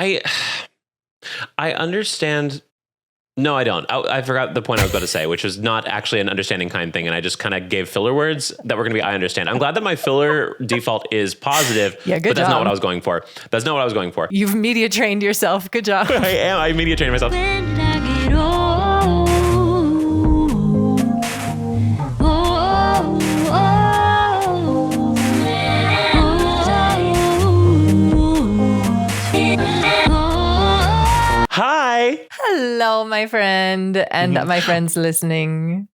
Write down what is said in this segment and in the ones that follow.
I understand. No, I don't. I forgot the point I was about to say, which was not actually an understanding kind thing. And I just kind of gave filler words that were going to be, I understand. I'm glad that my filler default is positive, but that's not what I was going for. That's not what I was going for. You've media trained yourself. Good job. I am. I media trained myself. Hi. Hello, my friend, and my friends listening.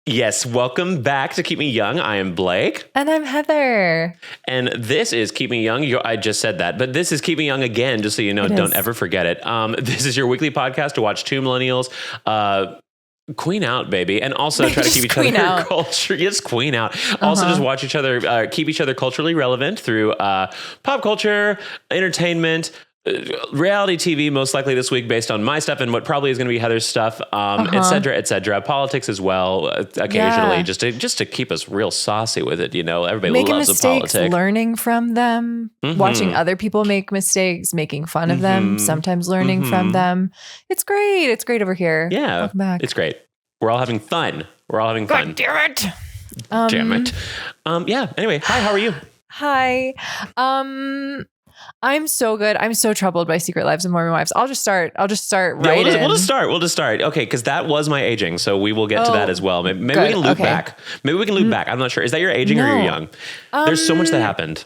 Yes, welcome back to Keep Me Young. I am Blake. And I'm Heather. And this is Keep Me Young. I just said that, but this is Keep Me Young again, just so you know, don't ever forget it. This is your weekly podcast to watch two millennials queen out, baby. And also try to keep each other culture. Yes, queen out. Also just watch each other, keep each other culturally relevant through pop culture, entertainment, reality TV, most likely this week based on my stuff and what probably is going to be Heather's stuff, et cetera, politics as well, occasionally, just to keep us real saucy with it. You know, everybody loves a politic. Learning from them, watching other people make mistakes, making fun of them, sometimes learning from them. It's great. It's great over here. Yeah, welcome back. It's great. We're all having fun. God damn it. Damn it. Yeah. Anyway, hi. How are you? Hi. I'm so good. I'm so troubled by Secret Lives of Mormon Wives. I'll just start right in. We'll just start. Okay, because that was my aging, so we will get to that as well. Maybe we can loop back. I'm not sure. Is that your aging or your young? There's so much that happened.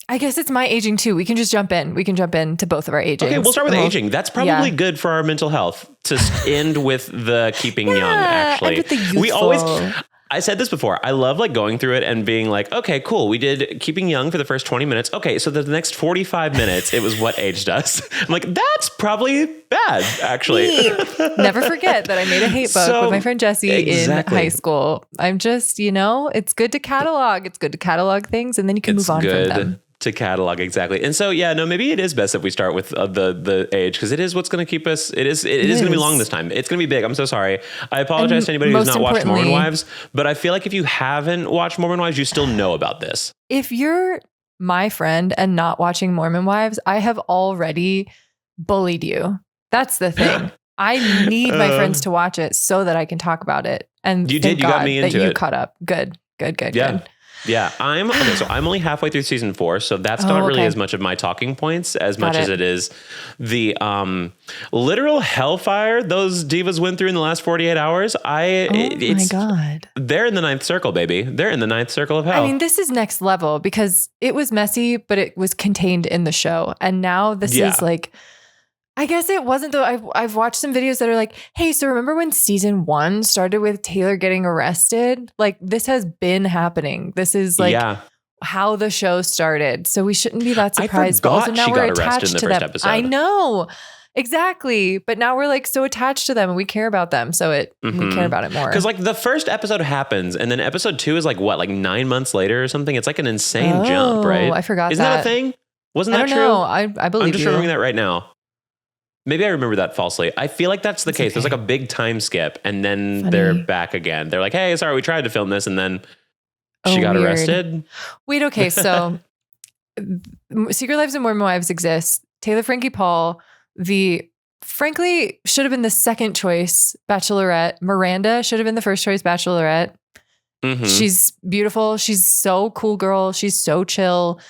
I guess it's my aging too. We can just jump in. We can jump into both of our aging. Okay, we'll start with aging. That's probably good for our mental health to end with the keeping young, actually. And with the youthful. I said this before. I love like going through it and being like, okay, cool. We did keeping young for the first 20 minutes. Okay, so the next 45 minutes, it was what aged us. I'm like, that's probably bad, actually. Never forget that I made a hate book with my friend Jessie in high school. I'm just, it's good to catalog. It's good to catalog things and then you can move on from them. To catalog, exactly. And so, maybe it is best if we start with the age, because it is what's going to keep us. It is going to be long this time. It's going to be big. I'm so sorry. I apologize to anybody who's not watched Mormon Wives, but I feel like if you haven't watched Mormon Wives, you still know about this. If you're my friend and not watching Mormon Wives, I have already bullied you. That's the thing. I need my friends to watch it so that I can talk about it. And you did. You got me into it. You caught up. Good. Yeah, I'm only halfway through season 4, so that's not really as much of my talking points as much as it is the literal hellfire those divas went through in the last 48 hours. My God. They're in the 9th circle, baby. They're in the 9th circle of hell. I mean, this is next level because it was messy, but it was contained in the show. And now this is like, I guess it wasn't though. I've watched some videos that are like, hey, so remember when season 1 started with Taylor getting arrested? Like this has been happening. This is like how the show started. So we shouldn't be that surprised. But also now we're attached to them. I know. Exactly. But now we're like so attached to them and we care about them. So we care about it more. Because like the first episode happens and then episode 2 is like what, like 9 months later or something? It's like an insane jump, right? I forgot Isn't that a thing? Wasn't that true? I don't know. I believe I'm just remembering that right now. Maybe I remember that falsely. I feel like that's the case. Okay. There's like a big time skip and then they're back again. They're like, hey, sorry, we tried to film this and then she got arrested. Wait, okay. So Secret Lives of Mormon Wives exists. Taylor Frankie Paul, frankly, should have been the second choice bachelorette. Miranda should have been the first choice bachelorette. She's beautiful. She's so cool girl. She's so chill.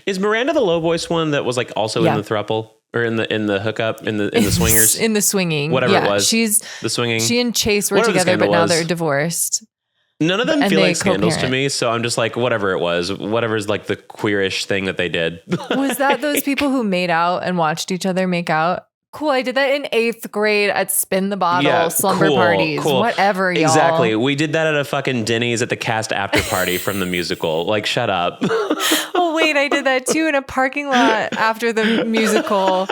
Is Miranda the low voice one that was like also in the throuple? Or in the hookup, in the swingers? In the swinging. Whatever it was. She's the swinging. She and Chase were together, but now they're divorced. None of them feel like scandals to me, so I'm just like, whatever it was. Whatever's like the queerish thing that they did. Was that those people who made out and watched each other make out? Cool. I did that in 8th grade at Spin the Bottle, slumber parties, whatever, y'all. Exactly. We did that at a fucking Denny's at the cast after party from the musical. Like, shut up. Oh, wait. I did that too in a parking lot after the musical.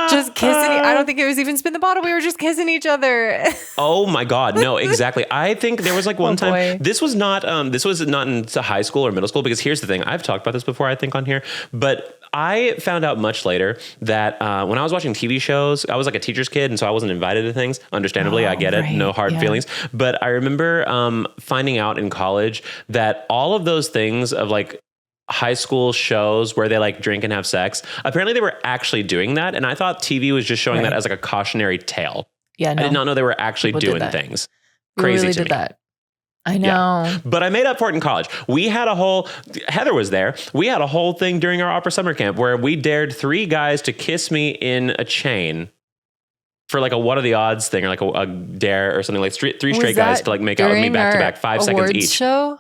Just kissing. I don't think it was even Spin the Bottle. We were just kissing each other. Oh my God. No, exactly. I think there was like one time. This was not into high school or middle school, because here's the thing. I've talked about this before, I think, on here, but I found out much later that when I was watching TV shows, I was like a teacher's kid, and so I wasn't invited to things. Understandably, I get it. No hard feelings. But I remember finding out in college that all of those things of like high school shows where they like drink and have sex. Apparently they were actually doing that. And I thought TV was just showing that as like a cautionary tale. Yeah, no. I did not know they were actually doing things. Crazy really to did me. that. I know. Yeah. But I made up for it in college. Heather was there. We had a whole thing during our opera summer camp where we dared 3 guys to kiss me in a chain for like a what are the odds thing, or like a dare or something, like 3 straight guys to like make out with me back to back, 5 seconds each. Show?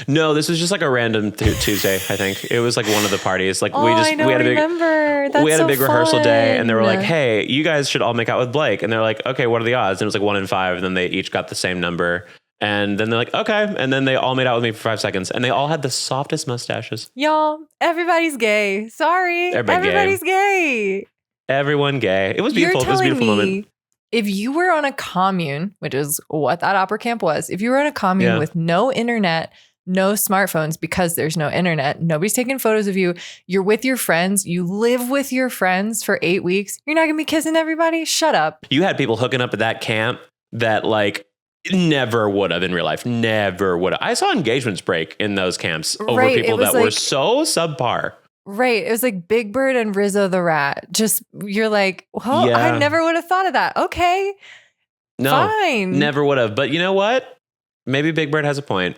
No, this was just like a random Tuesday. I think it was like one of the parties. Like we had a big rehearsal day, and they were like, "Hey, you guys should all make out with Blake." And they're like, "Okay, what are the odds?" And it was like 1 in 5. And then they each got the same number. And then they're like, "Okay." And then they all made out with me for 5 seconds, and they all had the softest mustaches. Y'all, everybody's gay. Sorry, everybody's gay. Everyone gay. It was beautiful. It was a beautiful moment. If you were on a commune, which is what that opera camp was, if you were on a commune with no internet, no smartphones, because there's no internet, nobody's taking photos of you, you're with your friends, you live with your friends for 8 weeks, you're not going to be kissing everybody? Shut up. You had people hooking up at that camp that like never would have in real life. Never would have. I saw engagements break in those camps over people that were so subpar. Right. It was like Big Bird and Rizzo the Rat. Just, you're like, well, I never would have thought of that. Okay. No, fine. Never would have. But you know what? Maybe Big Bird has a point.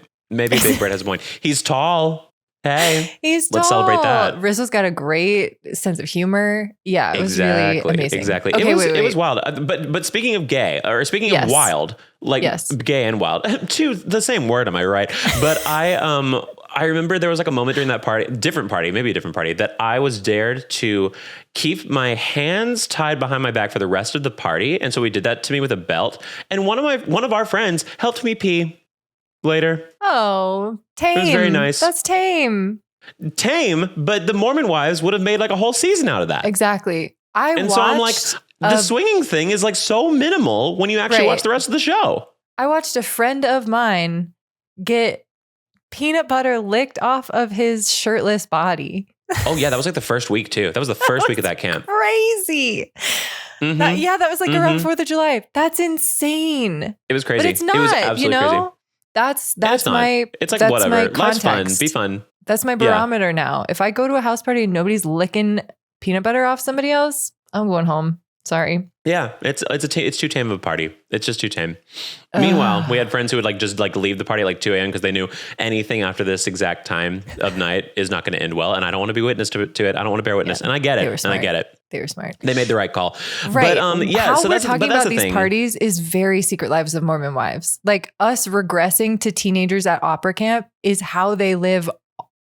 He's tall. Hey, let's celebrate that. Rizzo's got a great sense of humor. Yeah, it was really amazing. Exactly. Okay, it was wild. But speaking of gay, or speaking of wild, like gay and wild, the same word, am I right? But I remember there was like a moment during that party, maybe a different party, that I was dared to keep my hands tied behind my back for the rest of the party. And so we did that to me with a belt. And one of our friends helped me pee later. Oh, tame. It was very nice. That's tame. Tame, but the Mormon Wives would have made like a whole season out of that. Exactly. So I'm like, the swinging thing is like so minimal when you actually watch the rest of the show. I watched a friend of mine get peanut butter licked off of his shirtless body. Oh yeah, that was like the first week too. That was the first week of that camp. Crazy. Mm-hmm. That was like around 4th of July. That's insane. It was crazy. But it's not, it was absolutely crazy. That's it's my, it's like that's whatever. my Life's context. fun. Be fun. That's my barometer now. If I go to a house party and nobody's licking peanut butter off somebody else, I'm going home. Sorry. Yeah, it's too tame of a party. It's just too tame. Meanwhile, we had friends who would like just like leave the party at like 2 a.m. because they knew anything after this exact time of night is not going to end well, and I don't want to be witness to it. I don't want to bear witness, and I get it. And I get it. They were smart. They made the right call. Right. But How so we're that's talking that's about these parties is very Secret Lives of Mormon Wives. Like us regressing to teenagers at opera camp is how they live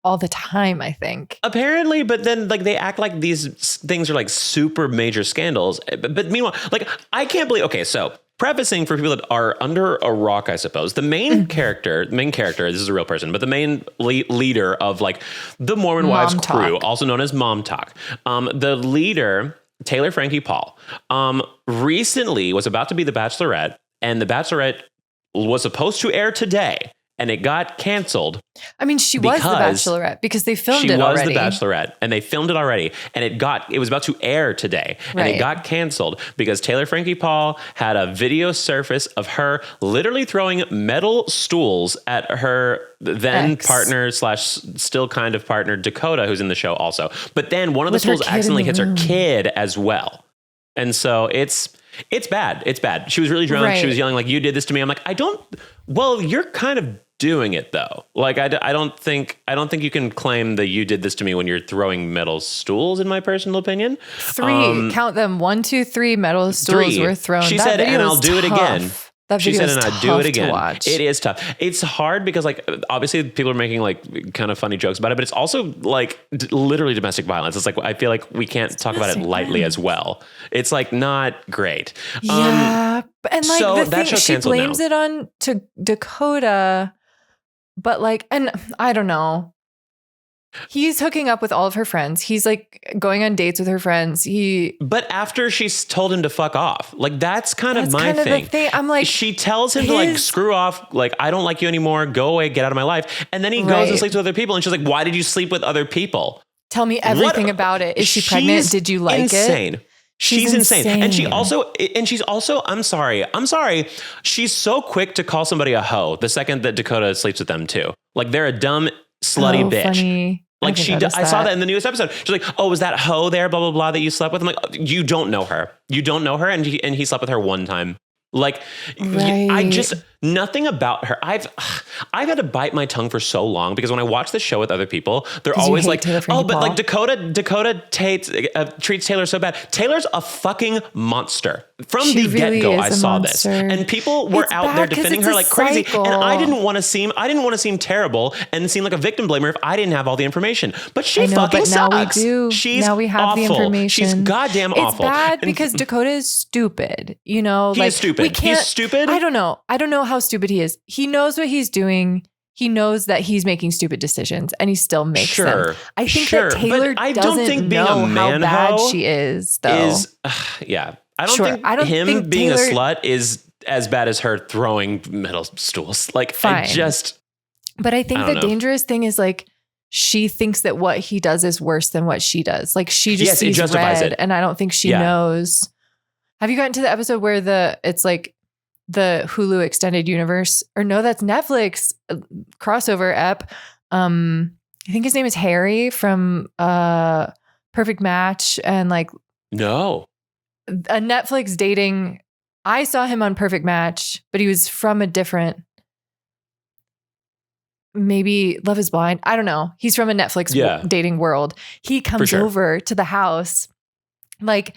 all the time, I think. Apparently, but then like they act like these things are like super major scandals. But meanwhile, like I can't believe, okay, so prefacing for people that are under a rock, I suppose, the main character, this is a real person, but the main leader of like the Mormon Wives crew, also known as MOMTOK, the leader, Taylor Frankie Paul, recently was about to be the Bachelorette, and the Bachelorette was supposed to air today. And it got canceled. I mean, she was the Bachelorette because they filmed it already. She was the Bachelorette, and they filmed it already. And it was about to air today. And it got canceled because Taylor Frankie Paul had a video surface of her literally throwing metal stools at her then partner / still kind of partner, Dakota, who's in the show also. But then one of the stools accidentally hits her kid as well. And so it's bad. It's bad. She was really drunk. Right. She was yelling like, "You did this to me." I'm like, well, you're kind of doing it though. Like, I don't think you can claim that you did this to me when you're throwing metal stools, in my personal opinion. 3, count them. 1, 2, 3 metal stools were thrown. She said, and I'll do it again. She said, and I'd do it again. It is tough. It's hard because like, obviously people are making like kind of funny jokes about it, but it's also like literally domestic violence. It's like, I feel like we can't talk about it lightly as well. It's like not great. Yeah. And like so the thing, she blames it on to Dakota, but like, and I don't know. He's hooking up with all of her friends. He's like going on dates with her friends. But after she's told him to fuck off, like that's kind of my thing. I'm like, she tells him to like screw off. Like, I don't like you anymore. Go away. Get out of my life. And then he goes and sleeps with other people. And she's like, why did you sleep with other people? Tell me everything about it. Is she pregnant? Did you like insane. it? She's insane. And she's also, I'm sorry. She's so quick to call somebody a hoe the second that Dakota sleeps with them too. Like they're a dumb, slutty bitch. Funny. Like I saw that in the newest episode. She's like, oh, was that hoe there? Blah, blah, blah, that you slept with. I'm like, you don't know her. You don't know her. And he slept with her one time. Like, right. Nothing about her. I've had to bite my tongue for so long because when I watch the show with other people, they're always like, oh, but like Dakota treats Taylor so bad. Taylor's a fucking monster. From the get-go, I saw this. And people were out there defending her like crazy. And I didn't want to seem terrible and seem like a victim blamer if I didn't have all the information. But she fucking sucks. Now we do. Now we have the information. She's goddamn awful. It's bad because Dakota is stupid. You know, he's stupid. He's stupid. I don't know how stupid he is. He knows what he's doing. He knows that he's making stupid decisions and he still makes them. I think that Taylor doesn't know how bad she is, though. I don't think him being a slut is as bad as her throwing metal stools. Like, fine. But I think the dangerous thing is like, she thinks that what he does is worse than what she does. Like she just sees red, and I don't think she knows. Have you gotten to the episode where it's like the Hulu extended universe, or no, that's Netflix crossover ep. I think his name is Harry from Perfect Match, and like no, a Netflix dating. I saw him on Perfect Match, but he was from a different. Maybe Love is Blind. I don't know. He's from a Netflix dating world. He comes over to the house, like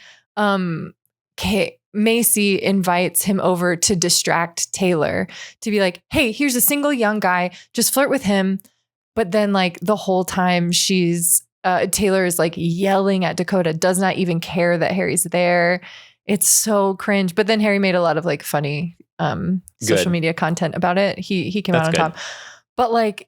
Macy invites him over to distract Taylor, to be like, hey, here's a single young guy, just flirt with him. But then like the whole time Taylor is like yelling at Dakota, does not even care that Harry's there. It's so cringe. But then Harry made a lot of like funny social media content about it. He came out on top. But like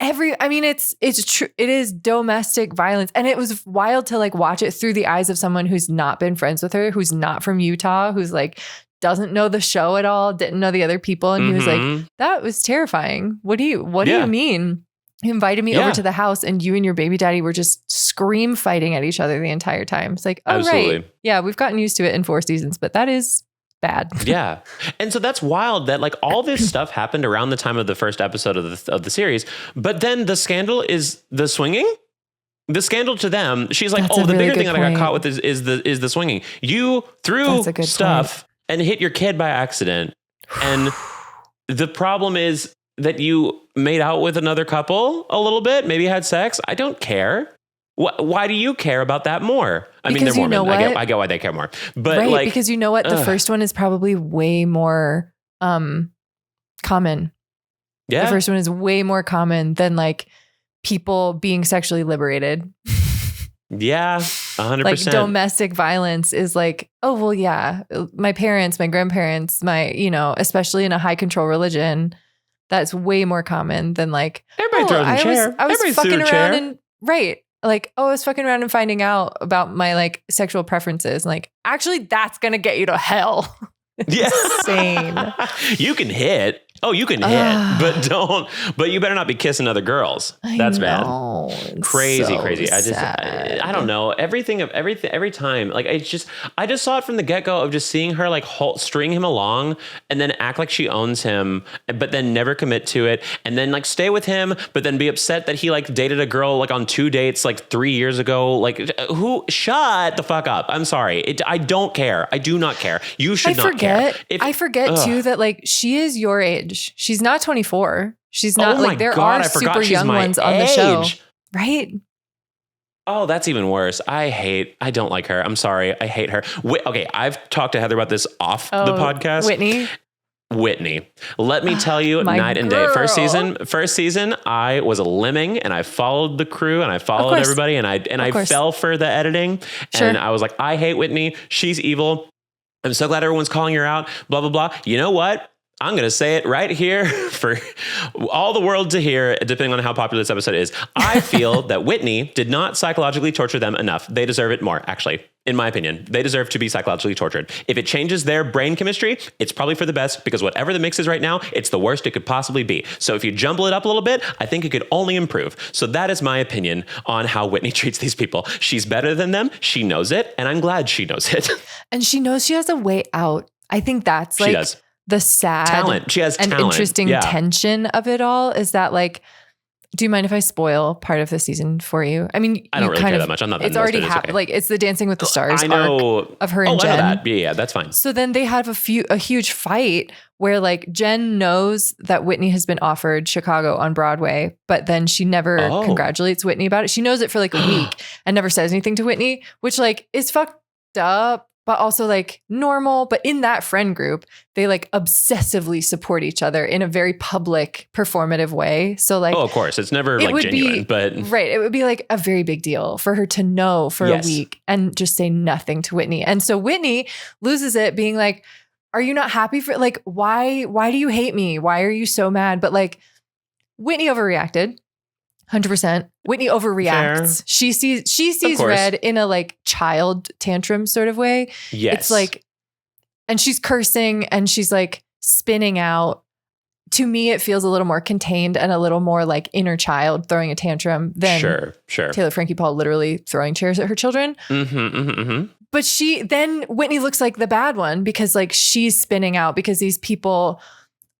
it's true. It is domestic violence. And it was wild to like watch it through the eyes of someone who's not been friends with her, who's not from Utah, who's like, doesn't know the show at all, didn't know the other people. And he was like, that was terrifying. What do you mean? He invited me over to the house and you and your baby daddy were just scream fighting at each other the entire time. It's like, oh, right. Yeah, we've gotten used to it in 4 seasons, but that is bad. Yeah. And so that's wild that like all this stuff happened around the time of the first episode of the series. But then the scandal is the swinging. The scandal to them, she's like, the bigger thing that I got caught with is the swinging. You threw stuff and hit your kid by accident. And the problem is that you made out with another couple a little bit, maybe had sex. I don't care. Why do you care about that more? I mean, they're Mormon. I get why they care more. But right, because you know what? The first one is probably way more common. Yeah. The first one is way more common than like people being sexually liberated. Yeah, 100%. Like domestic violence is like, oh, well, yeah, my parents, my grandparents, especially in a high control religion, that's way more common than like, everybody throws a chair. I was fucking around and like, I was fucking around and finding out about my like sexual preferences. Like, actually, that's going to get you to hell. Insane. You can hit. Oh, you can hit, but you better not be kissing other girls. That's bad. Crazy. I don't know. Every time, like, I just saw it from the get-go of just seeing her like string him along and then act like she owns him, but then never commit to it. And then like stay with him, but then be upset that he like dated a girl like on 2 dates, like 3 years ago. Like shut the fuck up. I'm sorry. I don't care. I do not care. You should not care. I forget too that like she is your age. She's not 24. She's not there are super young ones on the show. Right? Oh, that's even worse. I don't like her. I'm sorry. I hate her. Okay, I've talked to Heather about this off the podcast. Whitney. Let me tell you, night and day. First season, I was a lemming and I followed the crew and I followed everybody and I fell for the editing. Sure. And I was like, I hate Whitney. She's evil. I'm so glad everyone's calling her out, blah, blah, blah. You know what? I'm going to say it right here for all the world to hear, depending on how popular this episode is. I feel that Whitney did not psychologically torture them enough. They deserve it more, actually. In my opinion, they deserve to be psychologically tortured. If it changes their brain chemistry, it's probably for the best, because whatever the mix is right now, it's the worst it could possibly be. So if you jumble it up a little bit, I think it could only improve. So that is my opinion on how Whitney treats these people. She's better than them. She knows it. And I'm glad she knows it. And she knows she has a way out. I think that's like... She does. The sad talent. She has and talent. Interesting tension of it all is that like Do you mind if I spoil part of the season for you? I mean, I don't really care that much. I'm not that It's already happened. Okay. Like, it's the Dancing with the Stars I know. arc of her and Jen. I know that. Yeah, that's fine. So then they have a huge fight where like Jen knows that Whitney has been offered Chicago on Broadway, but then she never congratulates Whitney about it. She knows it for like a week and never says anything to Whitney, which like is fucked up, but also like normal. But in that friend group, they like obsessively support each other in a very public, performative way. So like, of course, it's never like genuine, but right. It would be like a very big deal for her to know for a week and just say nothing to Whitney. And so Whitney loses it, being like, are you not happy for like, why do you hate me? Why are you so mad? But like Whitney overreacted. 100%. Whitney overreacts. Fair. She sees red in a like child tantrum sort of way. Yes. It's like, and she's cursing and she's like spinning out. To me, it feels a little more contained and a little more like inner child throwing a tantrum than Taylor Frankie Paul literally throwing chairs at her children. But then Whitney looks like the bad one because like she's spinning out because these people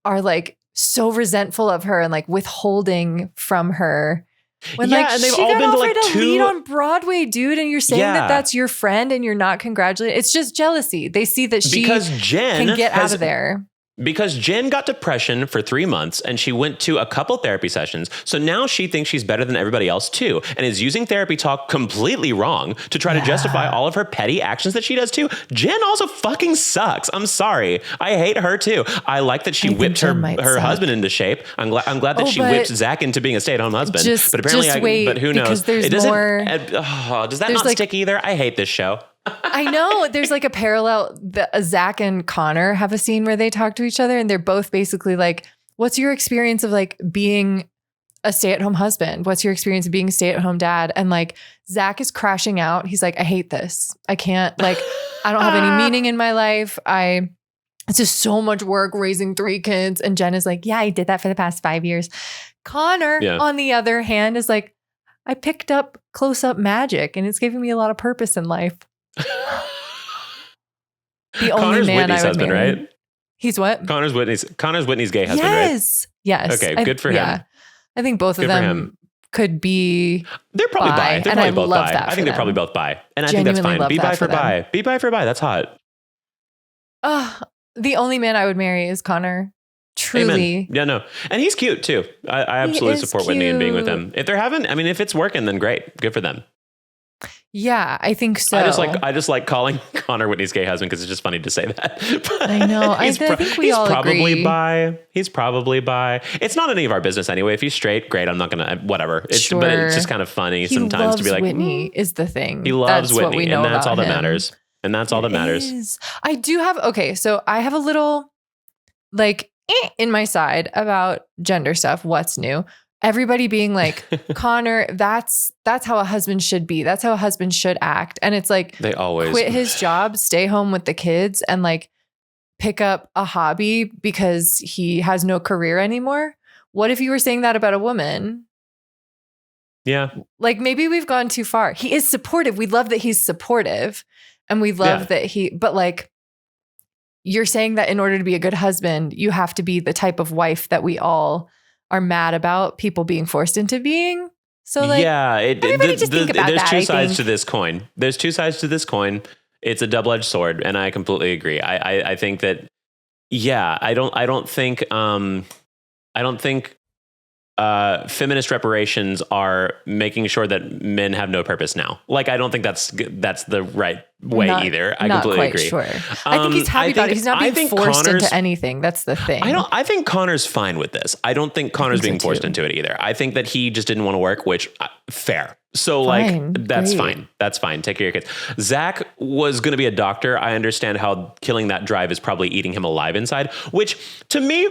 are like so resentful of her and like withholding from her. When like and they've she all got been offered to like a lead on Broadway, dude, and you're saying that that's your friend and you're not congratulating. It's just jealousy. They see that she can get out of there. Because Jen got depression for 3 months and she went to a couple therapy sessions. So now she thinks she's better than everybody else too, and is using therapy talk completely wrong to try to justify all of her petty actions that she does too. Jen also fucking sucks. I'm sorry. I hate her too. I like that she whipped her husband into shape. I'm glad that she whipped Zach into being a stay-at-home husband. But apparently, but who knows? It doesn't. Does that not stick either? I hate this show. I know there's like a parallel. Zach and Connor have a scene where they talk to each other and they're both basically like, what's your experience of like being a stay-at-home husband? What's your experience of being a stay-at-home dad? And like Zach is crashing out. He's like, I hate this. I can't, like, I don't have any meaning in my life. It's just so much work raising 3 kids. And Jen is like, yeah, I did that for the past 5 years. Connor, on the other hand, is like, I picked up close-up magic and it's giving me a lot of purpose in life. The only Connor's man Whitney's I would husband, marry. right? He's what? Connor's Whitney's gay husband, right? Yes. Okay, good for him. Yeah. I think both of them could be. They're probably bi. They're probably both bi. I think they're probably both bi, and I think that's fine. Be bi for bi. Be bi for bi. That's hot. The only man I would marry is Connor. Truly. Amen. Yeah, no. And he's cute too. I absolutely support Whitney and being with him. If they're having, I mean, if it's working, then great. Good for them. Yeah, I think so. I just like calling Connor Whitney's gay husband because it's just funny to say that. I know. I think we all agree. He's probably bi. It's not any of our business anyway. If he's straight, great. I'm not gonna whatever. But it's just kind of funny sometimes to be like, Whitney is the thing. He loves Whitney, and that's all that matters. And that's all that matters. I do have so I have a little like in my side about gender stuff. What's new? Everybody being like, Connor, that's how a husband should be. That's how a husband should act. And it's like, they always quit his job, stay home with the kids, and like pick up a hobby because he has no career anymore. What if you were saying that about a woman? Yeah. Like maybe we've gone too far. He is supportive. We love that he's supportive and we love that but like, you're saying that in order to be a good husband, you have to be the type of wife that we all are mad about people being forced into being. So like, everybody just think about there's that. There's two sides to this coin. There's 2 sides to this coin. It's a double-edged sword, and I completely agree. I think that, I don't think feminist reparations are making sure that men have no purpose now. Like, I don't think that's the right way either. I completely agree. Sure. I think he's happy about it. He's not being forced into anything. That's the thing. I think Connor's fine with this. I don't think Connor's being forced into it either. I think that he just didn't want to work, which fair. So that's fine. That's fine. Take care of your kids. Zach was going to be a doctor. I understand how killing that drive is probably eating him alive inside, which to me,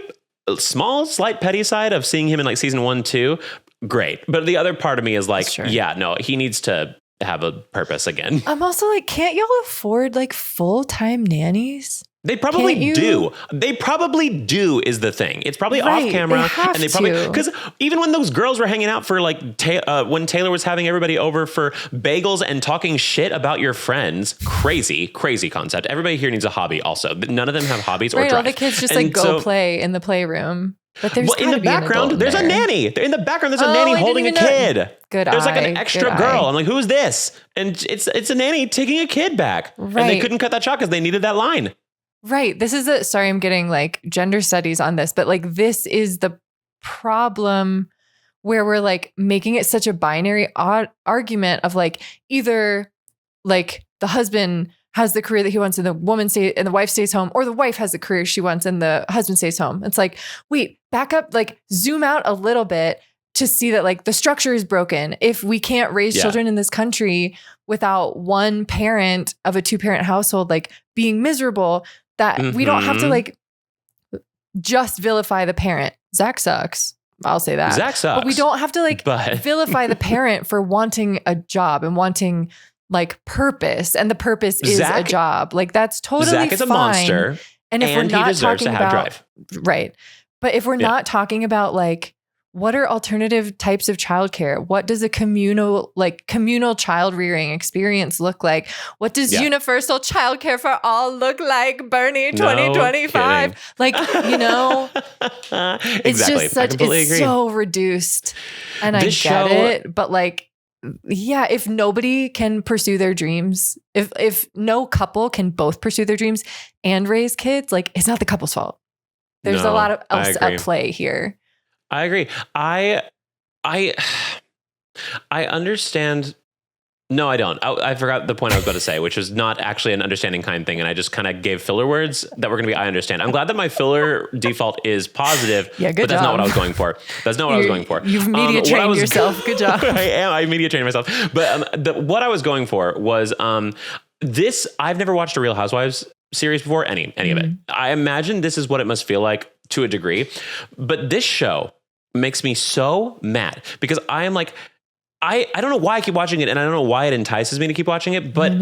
small, slight petty side of seeing him in like season 1, 2, great. But the other part of me is like, he needs to have a purpose again. I'm also like, can't y'all afford like full-time nannies? They probably do. They probably do is the thing. It's probably off camera. They probably, because even when those girls were hanging out for like, when Taylor was having everybody over for bagels and talking shit about your friends, crazy concept. Everybody here needs a hobby also, but none of them have hobbies or drive. All the kids just go play in the playroom. But there's in the background, there's a nanny. In the background, there's a nanny holding a kid. There's like an extra girl. I'm like, who's this? And it's a nanny taking a kid back. Right. And they couldn't cut that shot because they needed that line. Right. This is sorry, I'm getting like gender studies on this, but like this is the problem where we're like making it such a binary argument of like either like the husband has the career that he wants and the wife stays home, or the wife has the career she wants and the husband stays home. It's like, wait, back up, like zoom out a little bit to see that like the structure is broken. If we can't raise children in this country without one parent of a 2-parent household, like being miserable, that we don't have to like just vilify the parent. Zach sucks. I'll say that. Zach sucks. But we don't have to like vilify the parent for wanting a job and wanting like purpose, and the purpose is a job. Like that's totally fine. Zach is a monster, and if we're not he deserves talking to have about drive. Right, but if we're not talking about like what are alternative types of childcare, what does a communal child rearing experience look like? What does universal childcare for all look like? Bernie 2025, like it's just such it's so reduced, and I get it, but like. Yeah, if nobody can pursue their dreams, if no couple can both pursue their dreams and raise kids, like it's not the couple's fault. There's a lot of else at play here. I agree. I understand. No, I don't. I forgot the point I was about to say, which was not actually an understanding kind thing. And I just kind of gave filler words that were going to be, I understand. I'm glad that my filler default is positive, but that's not what I was going for. That's not what I was going for. You've media trained yourself. Good job. I media trained myself. But what I was going for was this, I've never watched a Real Housewives series before, any of it. I imagine this is what it must feel like to a degree. But this show makes me so mad because I am like, I don't know why I keep watching it, and I don't know why it entices me to keep watching it, but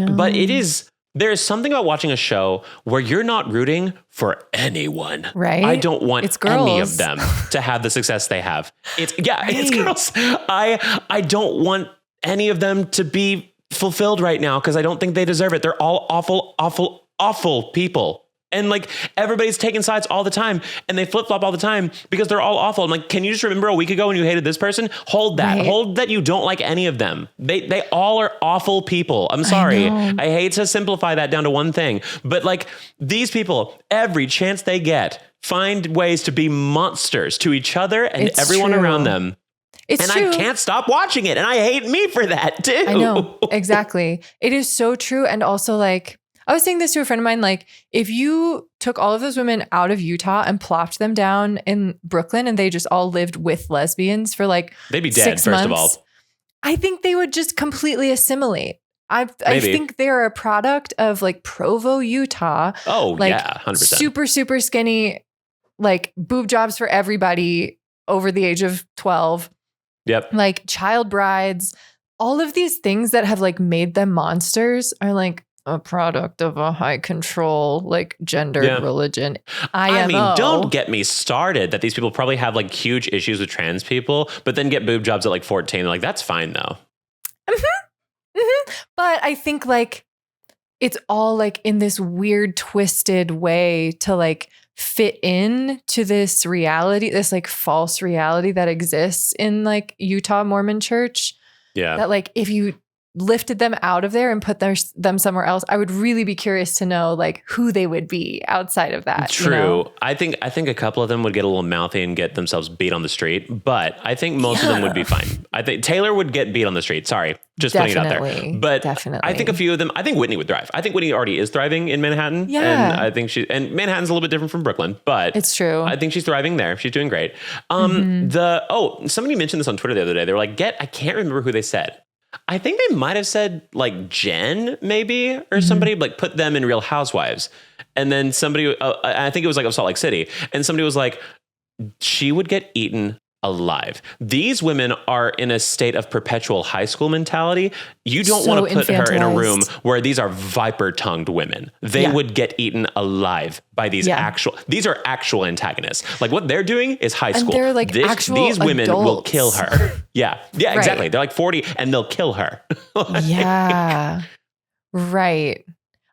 there is something about watching a show where you're not rooting for anyone. Right. I don't want any of them to have the success they have. It's girls. I don't want any of them to be fulfilled right now because I don't think they deserve it. They're all awful people. And like everybody's taking sides all the time and they flip flop all the time because they're all awful. I'm like, can you just remember a week ago when you hated this person? Hold that. Hold that you don't like any of them. They all are awful people. I'm sorry. I hate to simplify that down to one thing, but like these people, every chance they get, find ways to be monsters to each other and everyone around them. It's true. I can't stop watching it. And I hate me for that too. I know. Exactly. It is so true. And also like, I was saying this to a friend of mine, like if you took all of those women out of Utah and plopped them down in Brooklyn and they just all lived with lesbians for like they'd be dead, 6 months, first of all. I think they would just completely assimilate. I think they're a product of like Provo, Utah. Oh, like, yeah, 100%. Super, super skinny, like boob jobs for everybody over the age of 12. Yep. Like child brides. All of these things that have like made them monsters are like a product of a high control, like gendered religion. I mean, don't get me started that these people probably have like huge issues with trans people, but then get boob jobs at like 14. Like, that's fine though. But I think like it's all like in this weird, twisted way to like fit in to this reality, this like false reality that exists in like Utah Mormon church. Yeah. That like if you lifted them out of there and put them somewhere else, I would really be curious to know like who they would be outside of that. True. You know? I think a couple of them would get a little mouthy and get themselves beat on the street, but I think most of them would be fine. I think Taylor would get beat on the street. Sorry. Just putting it out there. But I think a few of them, I think Whitney would thrive. I think Whitney already is thriving in Manhattan. Yeah. And I think and Manhattan's a little bit different from Brooklyn, but it's true. I think she's thriving there. She's doing great. Somebody mentioned this on Twitter the other day. They were like, I can't remember who they said. I think they might have said like Jen maybe or somebody like put them in Real Housewives. And then somebody, I think it was like of Salt Lake City. And somebody was like, she would get eaten alive. These women are in a state of perpetual high school mentality. You don't want to put her in a room where these are viper-tongued women. They would get eaten alive by these these are actual antagonists. Like what they're doing is high school. And they're like these women will kill her. Yeah, exactly. They're like 40 and they'll kill her. Yeah. Right.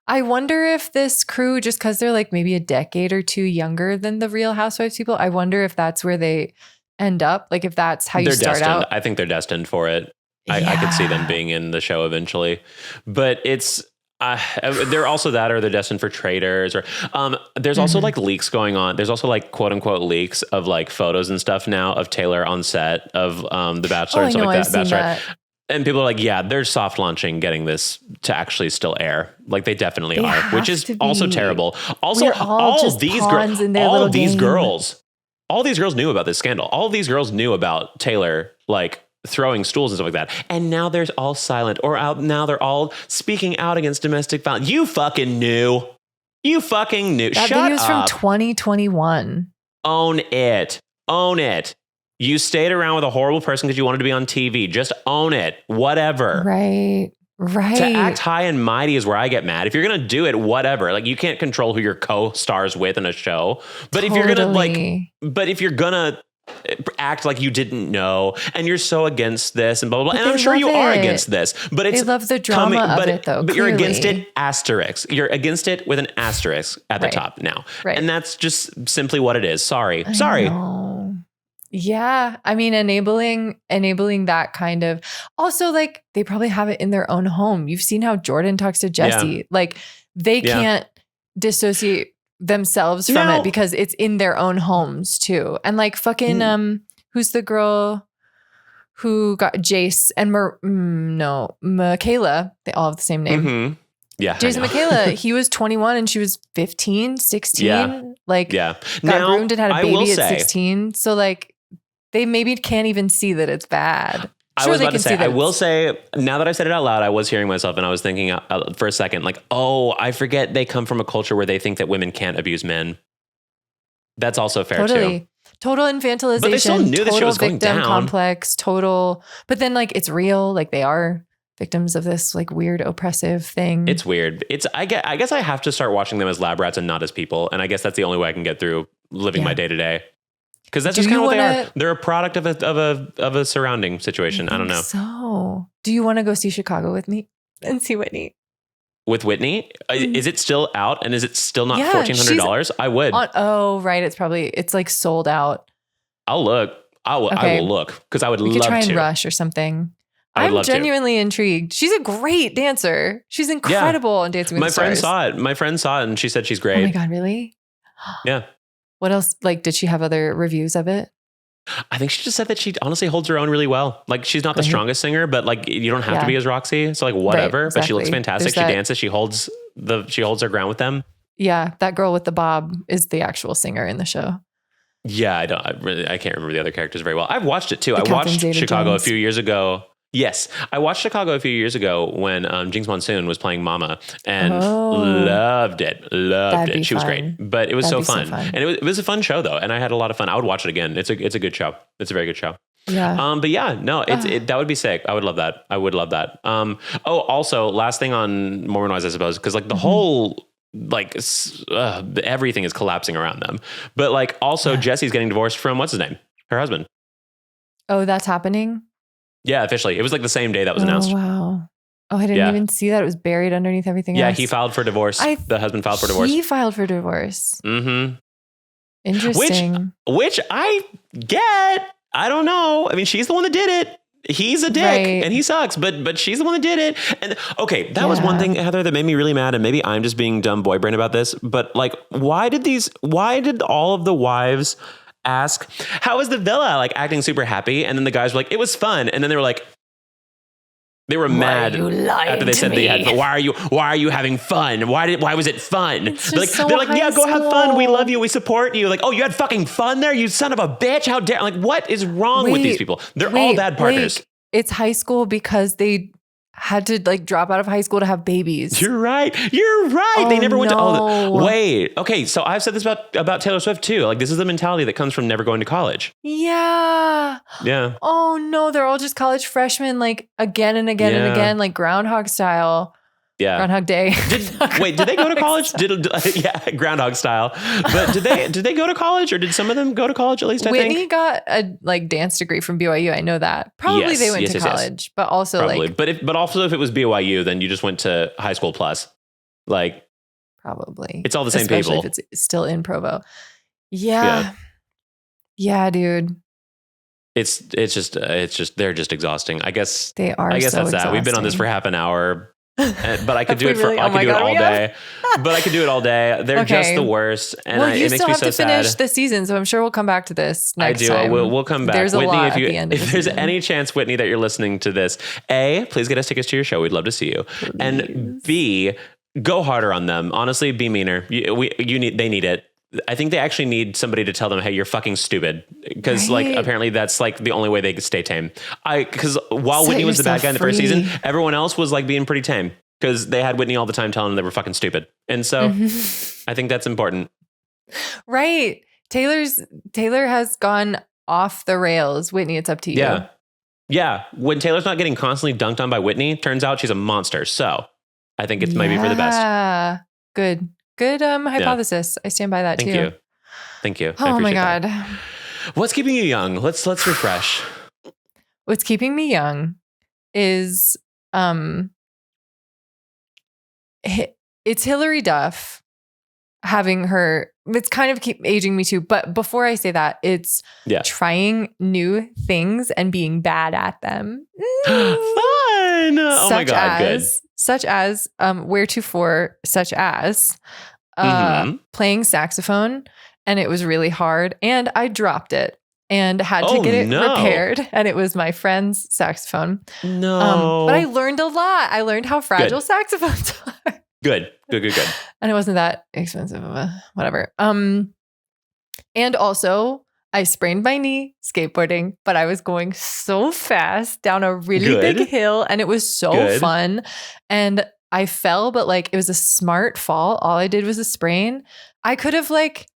I wonder if this crew, just because they're like maybe a decade or two younger than the Real Housewives people, I wonder if that's where they end up. Like if that's how you start destined. out. I think they're destined for it. I could see them being in the show eventually, but it's they're also that, or they're destined for traders, or there's also like leaks going on. There's also like quote unquote leaks of like photos and stuff now of Taylor on set of The Bachelor and stuff like that. Bachelorette. And people are like, yeah, they're soft launching getting this to actually still air. Like they definitely are, which is also terrible. Also, all these girls knew about this scandal. All of these girls knew about Taylor, like throwing stools and stuff like that. And now they're all silent, or now they're all speaking out against domestic violence. You fucking knew. You fucking knew. That video's from 2021. Own it. Own it. You stayed around with a horrible person because you wanted to be on TV. Just own it. Whatever. Right. To act high and mighty is where I get mad. If you're going to do it, whatever. Like you can't control who your co-stars with in a show. But if you're going to act like you didn't know and you're so against this and blah, blah, blah. And I'm sure you are against this, but it's they love the drama of it though. But you're against it, asterisk. You're against it with an asterisk at the top now. Right. And that's just simply what it is. Sorry. Yeah. I mean, enabling that kind of, also like they probably have it in their own home. You've seen how Jordan talks to Jesse. Yeah. Like they can't dissociate themselves from it because it's in their own homes too. And like fucking, who's the girl who got Jace and Michaela, they all have the same name. Mm-hmm. Yeah. Jason Michaela, he was 21 and she was 15, 16. Yeah. Like got groomed and had a baby at 16. So like they maybe can't even see that it's bad. I was about to say, I will say, now that I said it out loud, I was hearing myself and I was thinking for a second, like, oh, I forget they come from a culture where they think that women can't abuse men. That's also fair too. Total infantilization. But they still knew that shit was going down. Complex, total. But then like it's real, like they are victims of this like weird oppressive thing. It's weird. I guess I have to start watching them as lab rats and not as people. And I guess that's the only way I can get through living my day to day. Because that's just kind of what they are. They're a product of a surrounding situation. I don't know. So, do you want to go see Chicago with me and see Whitney? With Whitney? Is it still out? And is it still not $1,400? I would. Right. It's like sold out. I'll look. I will look because I would love to. We could try and rush or something. I'm genuinely intrigued. She's a great dancer. She's incredible on Dancing with the Stars. My friend saw it and she said she's great. Oh my God, really? Yeah. What else? Like, did she have other reviews of it? I think she just said that she honestly holds her own really well. Like, she's not the strongest singer, but like, you don't have to be as Roxy. So like, whatever. Right, exactly. But she looks fantastic. She dances. She holds her ground with them. Yeah, that girl with the bob is the actual singer in the show. Yeah, I can't remember the other characters very well. I've watched it too. I watched Chicago a few years ago. Yes, I watched Chicago a few years ago when Jinx Monsoon was playing Mama and loved it. She was great, but it was so fun. And it was a fun show though, and I had a lot of fun. I would watch it again. It's a good show. It's a very good show. Yeah. But yeah, no, that would be sick. I would love that. Also, last thing on Mormon Wives, I suppose, because like the whole everything is collapsing around them. But like also Jesse's getting divorced from what's his name, her husband. Oh, that's happening. Yeah, officially. It was like the same day that was announced. Wow. Oh, I didn't even see that. It was buried underneath everything else. Yeah, he filed for divorce. The husband filed for divorce. He filed for divorce. Mm-hmm. Interesting. Which I get. I don't know. I mean, she's the one that did it. He's a dick and he sucks, but she's the one that did it. And okay, that was one thing, Heather, that made me really mad. And maybe I'm just being dumb boy brain about this, but like, why did all of the wives ask, how was the villa? Like acting super happy. And then the guys were like, it was fun. And then they were like, they were mad after they said they had, but why are you having fun? Why was it fun? They're like, yeah, go have fun. We love you. We support you. Like, oh, you had fucking fun there? You son of a bitch. How dare, like, what is wrong with these people? They're all bad partners. It's high school because they had to like drop out of high school to have babies. You're right. Oh, they never went to wait. Okay, so I've said this about Taylor Swift too. Like this is the mentality that comes from never going to college. Yeah. Yeah. Oh no, they're all just college freshmen like again and again and again, like Groundhog style. Yeah. Groundhog Day. Did they go to college? Groundhog style. But did they go to college or did some of them go to college at least, Whitney got a like dance degree from BYU. I know that. Probably they went to college, but also probably. Like. But also if it was BYU, then you just went to high school plus. Like, probably. it's all the same Especially people. if it's still in Provo. Yeah, dude. It's just they're just exhausting. I guess They are. I guess so that's that. We've been on this for exhausting. half an hour. But I could do it Really? I could do it all day. But I could do it all day. They're Okay. just the worst, and Well, you it makes still me have so to finish sad. the season, so I'm sure we'll come back to this next I do. time. We'll come back. There's a Whitney, lot if you at the end of if the there's season. any chance, Whitney, that you're listening to this, A, please get us tickets to your show. We'd love to see you. Please. And B, go harder on them. Honestly, be meaner. They need it. I think they actually need somebody to tell them, hey, you're fucking stupid. Because like apparently that's like the only way they could stay tame. Because while Set Whitney was the bad yourself guy in the first free. season, everyone else was like being pretty tame. Because they had Whitney all the time telling them they were fucking stupid. And so I think that's important. Right. Taylor has gone off the rails. Whitney, it's up to you. Yeah. Yeah. When Taylor's not getting constantly dunked on by Whitney, turns out she's a monster. So I think it's maybe for the best. Yeah. Good hypothesis. I stand by that too. Thank you. Oh my God. That. What's keeping you young? Let's refresh. What's keeping me young is it's Hilary Duff having her. It's kind of keep aging me too. But before I say that, it's trying new things and being bad at them. Fun. Oh my God. Good. Such as wheretofore, such as playing saxophone, and it was really hard, and I dropped it and had to get it repaired, and it was my friend's saxophone. No, but I learned a lot. I learned how fragile saxophones are. Good. And it wasn't that expensive of a whatever. And also I sprained my knee skateboarding, but I was going so fast down a really big hill, and it was so fun. And I fell, but like it was a smart fall. All I did was a sprain. I could have like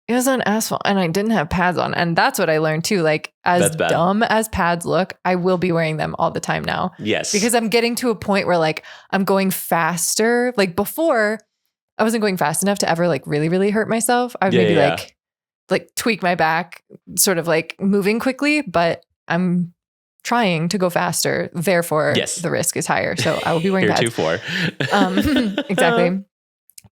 it was on asphalt and I didn't have pads on. And that's what I learned too. Like as dumb as pads look, I will be wearing them all the time now. Yes. Because I'm getting to a point where like I'm going faster. Like before I wasn't going fast enough to ever like really, really hurt myself. I would maybe like tweak my back, sort of like moving quickly, but I'm trying to go faster. Therefore, the risk is higher. So I will be wearing pads. Heretofore. Exactly.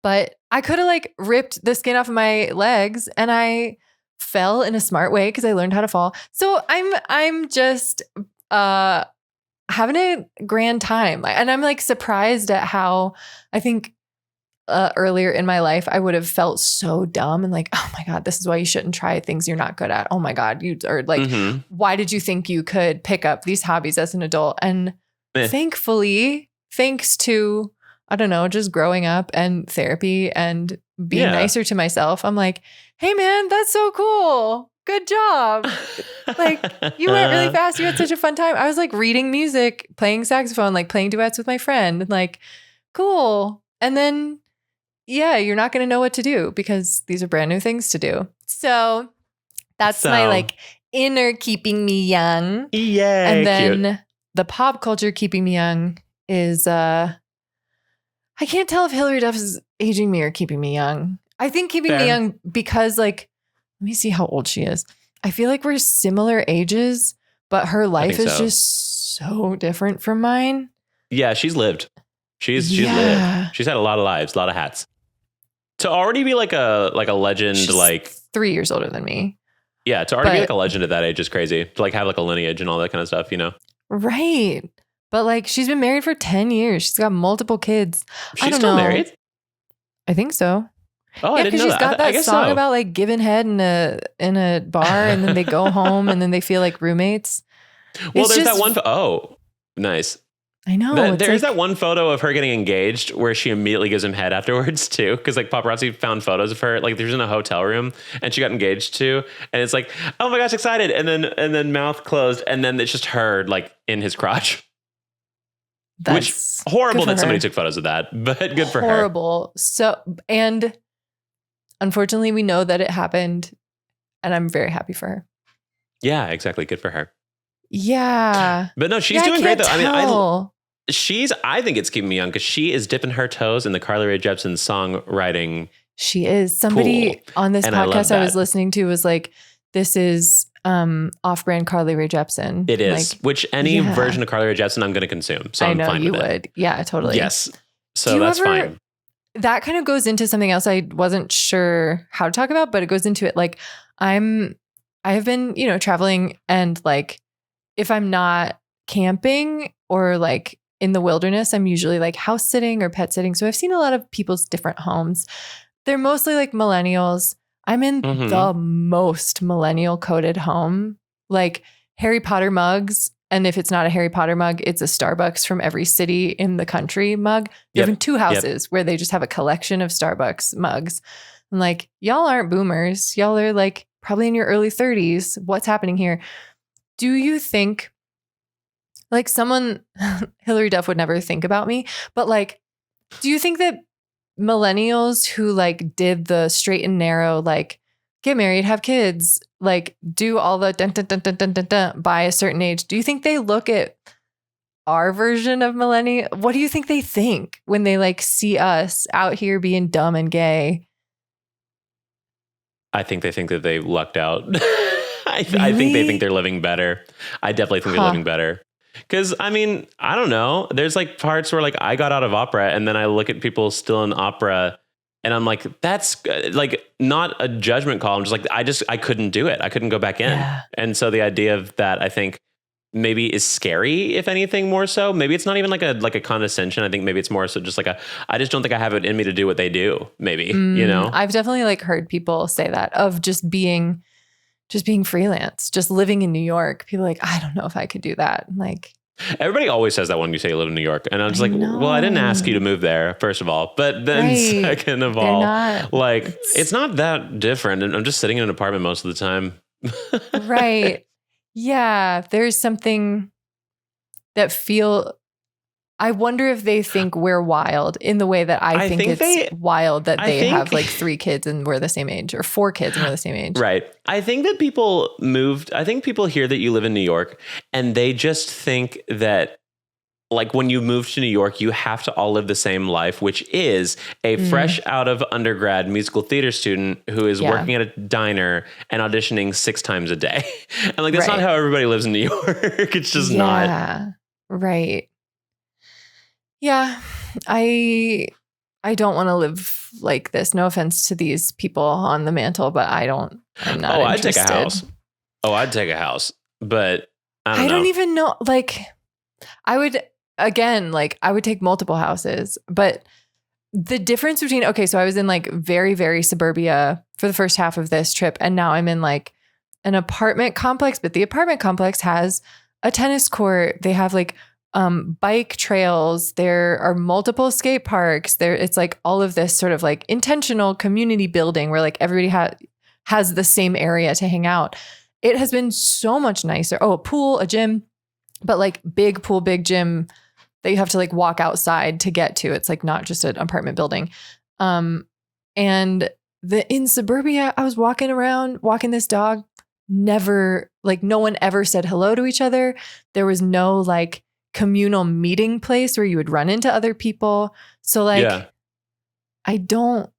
But I could have like ripped the skin off of my legs, and I fell in a smart way because I learned how to fall. So I'm just having a grand time. And I'm like surprised at how I think earlier in my life, I would have felt so dumb and like, oh my God, this is why you shouldn't try things you're not good at. Oh my God. Why did you think you could pick up these hobbies as an adult? And thankfully, thanks to, I don't know, just growing up and therapy and being nicer to myself, I'm like, hey man, that's so cool. Good job. Like you went really fast. You had such a fun time. I was like reading music, playing saxophone, like playing duets with my friend, and like, cool. And then you're not going to know what to do because these are brand new things to do. So that's my like inner keeping me young. Yeah. And then the pop culture keeping me young is, I can't tell if Hilary Duff is aging me or keeping me young. I think keeping me young because like, let me see how old she is. I feel like we're similar ages, but her life is just so different from mine. Yeah, she's lived. She's lived. She's had a lot of lives, a lot of hats. To already be like a legend, she's like 3 years older than me. Yeah, to already be like a legend at that age is crazy. To like have like a lineage and all that kind of stuff, you know? Right. But like she's been married for 10 years. She's got multiple kids. She's still married? I think so. Oh, I didn't know that. She's got that song about like giving head in a bar and then they go home and then they feel like roommates. Well, there's that one. Oh, nice. I know. There's that one photo of her getting engaged where she immediately gives him head afterwards too. Cause like paparazzi found photos of her, like there's in a hotel room and she got engaged too. And it's like, oh my gosh, excited. And then mouth closed. And then it's just her like in his crotch. Which horrible that somebody took photos of that, but good for her. Horrible. So, and unfortunately we know that it happened and I'm very happy for her. Yeah, exactly. Good for her. Yeah. But no, she's doing great though. I mean, I think it's keeping me young because she is dipping her toes in the Carly Rae Jepsen songwriting. She is. Somebody on this podcast I was listening to was like, this is off-brand Carly Rae Jepsen. It is, like, which any version of Carly Rae Jepsen I'm going to consume. So I'm fine with it. You would. Yeah, totally. Yes. So that's fine. That kind of goes into something else I wasn't sure how to talk about, but it goes into it. Like I have been, traveling, and like, if I'm not camping or like in the wilderness, I'm usually like house sitting or pet sitting. So I've seen a lot of people's different homes. They're mostly like millennials. I'm in the most millennial coded home, like Harry Potter mugs. And if it's not a Harry Potter mug, it's a Starbucks from every city in the country mug. They have 2 houses where they just have a collection of Starbucks mugs. I'm like, y'all aren't boomers. Y'all are like probably in your early 30s. What's happening here? Do you think, like, someone, Hilary Duff would never think about me, but like, do you think that millennials who like did the straight and narrow, like get married, have kids, like do all the dun, dun, dun, dun, dun, dun, dun, by a certain age, do you think they look at our version of millennial? What do you think they think when they like see us out here being dumb and gay? I think they think that they lucked out. I think they think they're living better. I definitely think they're living better. Because, I mean, I don't know. There's like parts where like I got out of opera and then I look at people still in opera and I'm like, that's like not a judgment call. I'm just like, I couldn't do it. I couldn't go back in. Yeah. And so the idea of that, I think maybe is scary, if anything, more so. Maybe it's not even like a condescension. I think maybe it's more so just like I just don't think I have it in me to do what they do. Maybe, I've definitely like heard people say that of just being freelance, just living in New York. People are like, I don't know if I could do that. Like, everybody always says that when you say you live in New York. And I'm just like, well, I didn't ask you to move there, first of all. But then second of all, it's not that different. And I'm just sitting in an apartment most of the time. Right. Yeah. There's something that I wonder if they think we're wild in the way that I think it's wild that they have like 3 kids and we're the same age, or 4 kids and we're the same age. Right. I think that people hear that you live in New York and they just think that like when you move to New York, you have to all live the same life, which is a fresh out of undergrad musical theater student who is working at a diner and auditioning 6 times a day. And like, that's not how everybody lives in New York. It's just not. Right. Yeah, I don't want to live like this. No offense to these people on the mantle, but I'm not interested. I'd take a house. I'd take a house, but I don't even know. Like, I would take multiple houses, but the difference between, so I was in like very, very suburbia for the first half of this trip. And now I'm in like an apartment complex, but the apartment complex has a tennis court. They have like bike trails. There are multiple skate parks. It's like all of this sort of like intentional community building where like everybody has the same area to hang out. It has been so much nicer. Oh, a pool, a gym, but like big pool, big gym that you have to like walk outside to get to. It's like not just an apartment building. And in suburbia, I was walking this dog. Never, like, no one ever said hello to each other. There was no like communal meeting place where you would run into other people. So like, I don't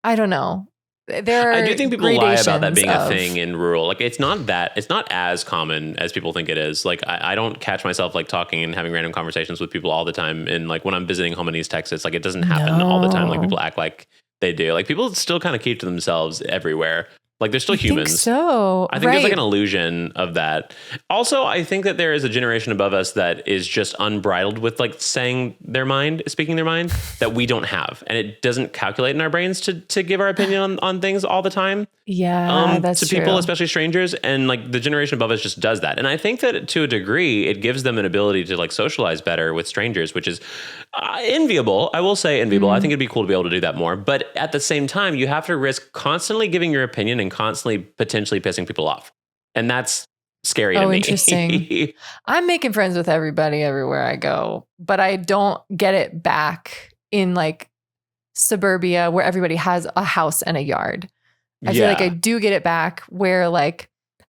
know. I do think people lie about that being a thing in rural. Like, it's not as common as people think it is. Like, I don't catch myself like talking and having random conversations with people all the time. And like when I'm visiting home in East Texas, like it doesn't happen all the time. Like people act like they do. Like people still kind of keep to themselves everywhere. Like they're still humans. Think so. I think there's like an illusion of that. Also, I think that there is a generation above us that is just unbridled with like speaking their mind that we don't have. And it doesn't calculate in our brains to give our opinion on things all the time. Yeah, that's to true. People, especially strangers. And like the generation above us just does that. And I think that to a degree, it gives them an ability to like socialize better with strangers, which is enviable. I will say enviable. I think it'd be cool to be able to do that more. But at the same time, you have to risk constantly giving your opinion and constantly potentially pissing people off. And that's scary to me. Interesting. I'm making friends with everybody everywhere I go, but I don't get it back in like suburbia where everybody has a house and a yard. I feel like I do get it back where like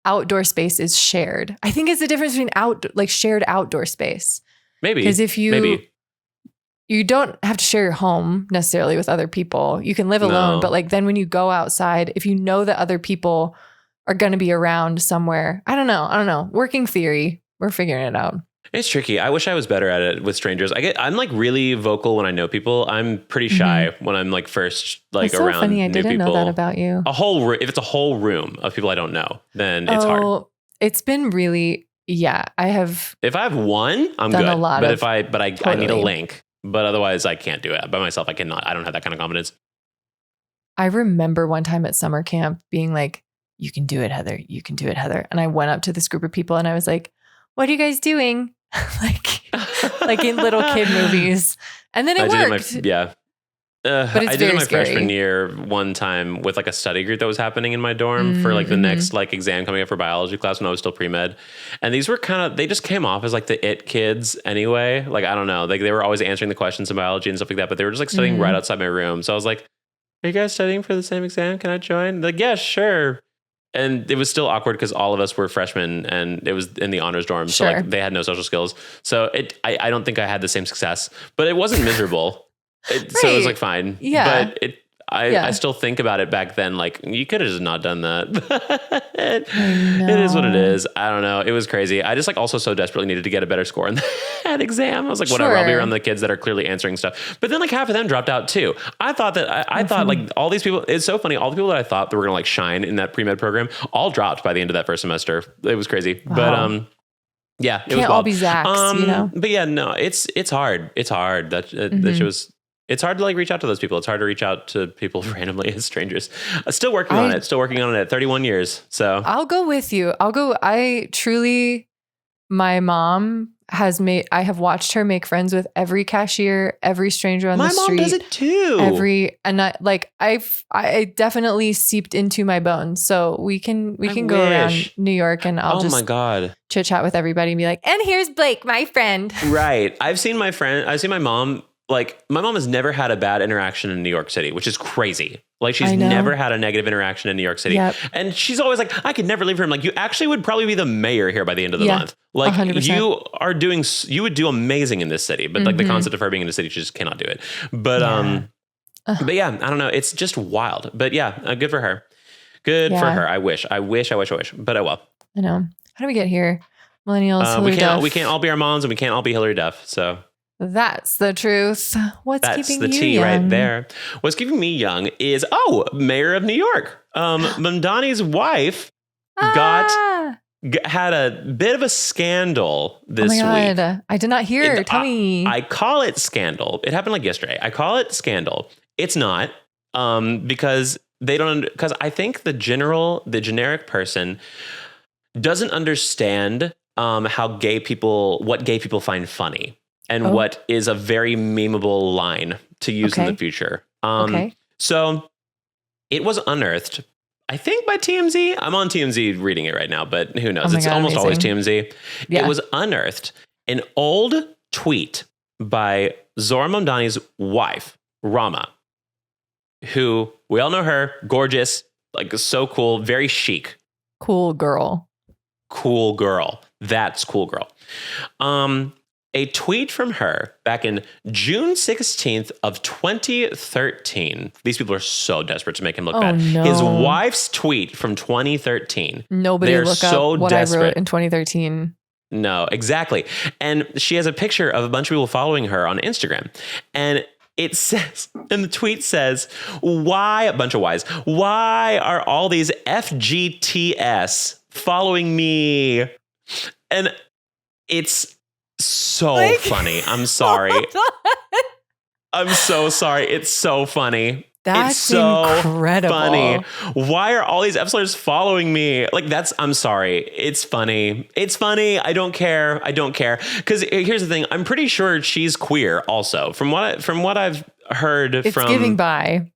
outdoor space is shared. I think it's the difference between shared outdoor space. Maybe. Because if you don't have to share your home necessarily with other people. You can live alone, but like then when you go outside, if you know that other people are going to be around somewhere, I don't know. Working theory. We're figuring it out. It's tricky. I wish I was better at it with strangers. I'm like really vocal when I know people. I'm pretty shy when I'm like first like That's around so funny. I new didn't people. know that about you. If it's a whole room of people I don't know, then it's hard. It's been really, I have. If I have one, I'm good. A lot I need a link. But otherwise, I can't do it by myself. I cannot. I don't have that kind of confidence. I remember one time at summer camp being like, "You can do it, Heather. You can do it, Heather." And I went up to this group of people and I was like, "What are you guys doing?" like in little kid movies. And then it worked. But it's I did it my freshman year one time with like a study group that was happening in my dorm for like the next like exam coming up for biology class when I was still pre-med. And these were they just came off as like the it kids anyway. Like, I don't know, like they were always answering the questions in biology and stuff like that, but they were just like studying right outside my room. So I was like, "Are you guys studying for the same exam? Can I join?" Like, "Yeah, sure." And it was still awkward because all of us were freshmen and it was in the honors dorm. Sure. So like they had no social skills. So I don't think I had the same success, but it wasn't miserable. So it was like fine. Yeah. But I still think about it back then. Like, you could have just not done that. It is what it is. I don't know. It was crazy. I just like also so desperately needed to get a better score in that exam. I was like, whatever, I'll be around the kids that are clearly answering stuff. But then like half of them dropped out too. I thought that I thought like all these people, it's so funny. All the people that I thought that were going to like shine in that pre-med program all dropped by the end of that first semester. It was crazy. Wow. But, yeah, it was all be Zach's, you know? But yeah, no, it's hard. It's hard that shit was. It's hard to like reach out to those people. It's hard to reach out to people randomly as strangers. Still working on it. Still working on it at 31 years. So I'll go with you. My mom I have watched her make friends with every cashier, every stranger on the street. My mom does it too. I definitely seeped into my bones. So we can go around New York and I'll just chit chat with everybody and be like, "And here's Blake, my friend." Right. I've seen my mom. Like, my mom has never had a bad interaction in New York City, which is crazy. Like, she's never had a negative interaction in New York City. Yep. And she's always like, "I could never leave her." I'm like, "You actually would probably be the mayor here by the end of the month. Like, 100%. You would do amazing in this city." But like the concept of her being in the city, she just cannot do it. But, but yeah, I don't know. It's just wild. But yeah, good for her. Good for her. I wish. But oh well. I know. How do we get here? Millennials, Hilary Duff. We can't all be our moms and we can't all be Hilary Duff. So. That's the truth. That's keeping you young? That's the tea right there. What's keeping me young is, Mayor of New York. Mamdani's wife had a bit of a scandal this week. I did not hear. Tell me. I call it scandal. It happened like yesterday. I call it scandal. It's not, because because I think the generic person doesn't understand what gay people find funny. And what is a very memeable line to use in the future. So it was unearthed, I think, by TMZ. I'm on TMZ reading it right now, but who knows? It's almost always TMZ. Yeah. It was unearthed. An old tweet by Zohra Mamdani's wife, Rama, who we all know her, gorgeous, like so cool, very chic. Cool girl. That's cool girl. A tweet from her back in June 16th of 2013. These people are so desperate to make him look bad. No. His wife's tweet from 2013. Nobody look up what desperate. I wrote in 2013. No, exactly. And she has a picture of a bunch of people following her on Instagram. And it says, and the tweet says, a bunch of whys, "Why are all these FGTS following me?" And it's so funny. I'm sorry. I'm so sorry. It's so funny. That's so incredible. Funny. Why are all these f-slurs following me? Like, I'm sorry. It's funny. I don't care. Because here's the thing. I'm pretty sure she's queer also. From what I've heard, it's giving bi.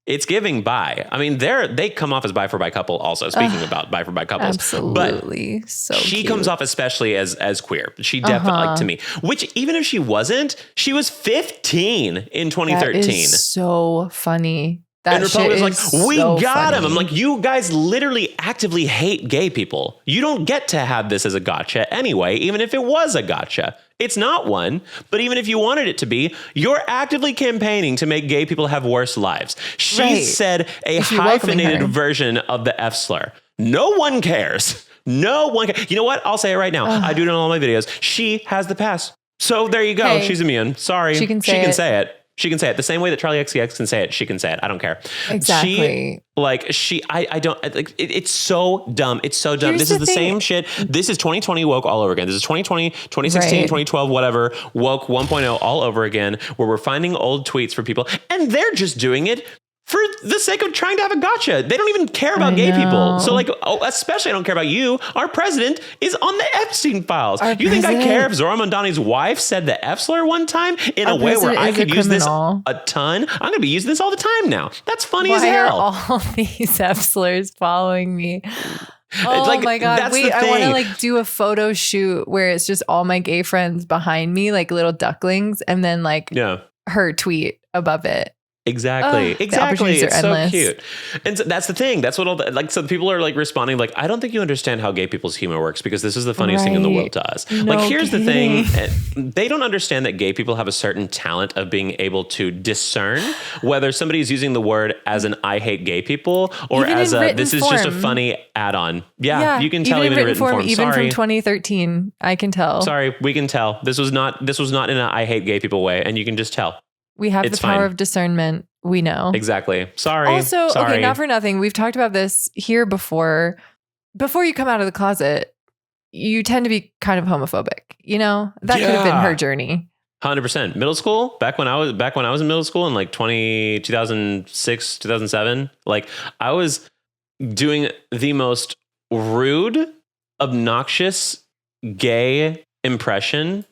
It's giving bi. I mean, they come off as bi for bi couple also, speaking about bi for bi couples. Absolutely. But so she cute. Comes off especially as queer. She definitely, like, to me, which even if she wasn't, she was 15 in 2013. That is so funny. And Republicans like, "We got him." I'm like, you guys literally actively hate gay people. You don't get to have this as a gotcha anyway, even if it was a gotcha. It's not one, but even if you wanted it to be, you're actively campaigning to make gay people have worse lives. She said a hyphenated version of the F-slur. No one cares. No one can. You know what? I'll say it right now. I do it in all my videos. She has the pass. So there you go. Hey, she's immune. Sorry. She can say it. She can say it the same way that Charlie XCX can say it. She can say it. I don't care. Exactly. I don't like it's so dumb. It's so dumb. This is the same shit. This is 2020 woke all over again. This is 2020, 2016, 2012, whatever, woke 1.0 all over again, where we're finding old tweets for people and they're just doing it for the sake of trying to have a gotcha. They don't even care about gay people. So especially I don't care about you. Our president is on the Epstein files. You think I care if Zora Mondani's wife said the f-slur one time in a way where I could use this a ton? I'm going to be using this all the time now. That's funny as hell. Why are all these f-slurs following me? Oh my God. Wait, I want to do a photo shoot where it's just all my gay friends behind me, like little ducklings, and then her tweet above it. Exactly. It's so cute. And so that's the thing. That's what so people are responding I don't think you understand how gay people's humor works because this is the funniest thing in the world to us. Here's the thing. They don't understand that gay people have a certain talent of being able to discern whether somebody's using the word as an I hate gay people or even as this is just a funny add-on. Yeah, you can tell even in written form. Even from 2013, I can tell. Sorry, we can tell. This was not in an I hate gay people way, and you can just tell. We have the power of discernment. We know. Exactly. Sorry. Also, okay, not for nothing. We've talked about this here before. Before you come out of the closet, you tend to be kind of homophobic. You know, that could have been her journey. 100%. Middle school, back when I was in middle school in 2006, 2007, I was doing the most rude, obnoxious gay impression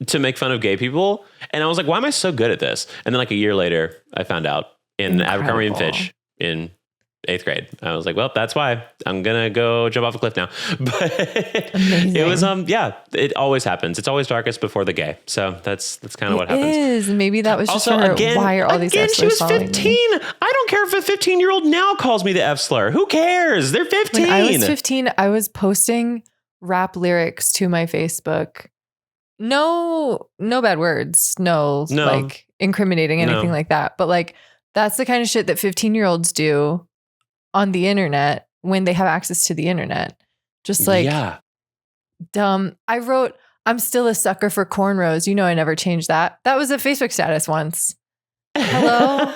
to make fun of gay people. And I was like, why am I so good at this? And then a year later, I found out in Abercrombie and Fitch in 8th grade. I was like, well, that's why I'm going to go jump off a cliff now. But it was, it always happens. It's always darkest before the gay. So that's kind of what happens. It is. Maybe that was just also, for her. Why are all these f-slurs she was 15. I don't care if a 15-year-old now calls me the f-slur. Who cares? They're 15. When I was 15, I was posting rap lyrics to my Facebook. No bad words. No. Incriminating anything like that. But that's the kind of shit that 15-year-olds do on the internet when they have access to the internet. Just dumb. I wrote, I'm still a sucker for cornrows. You know, I never changed that. That was a Facebook status once. Hello?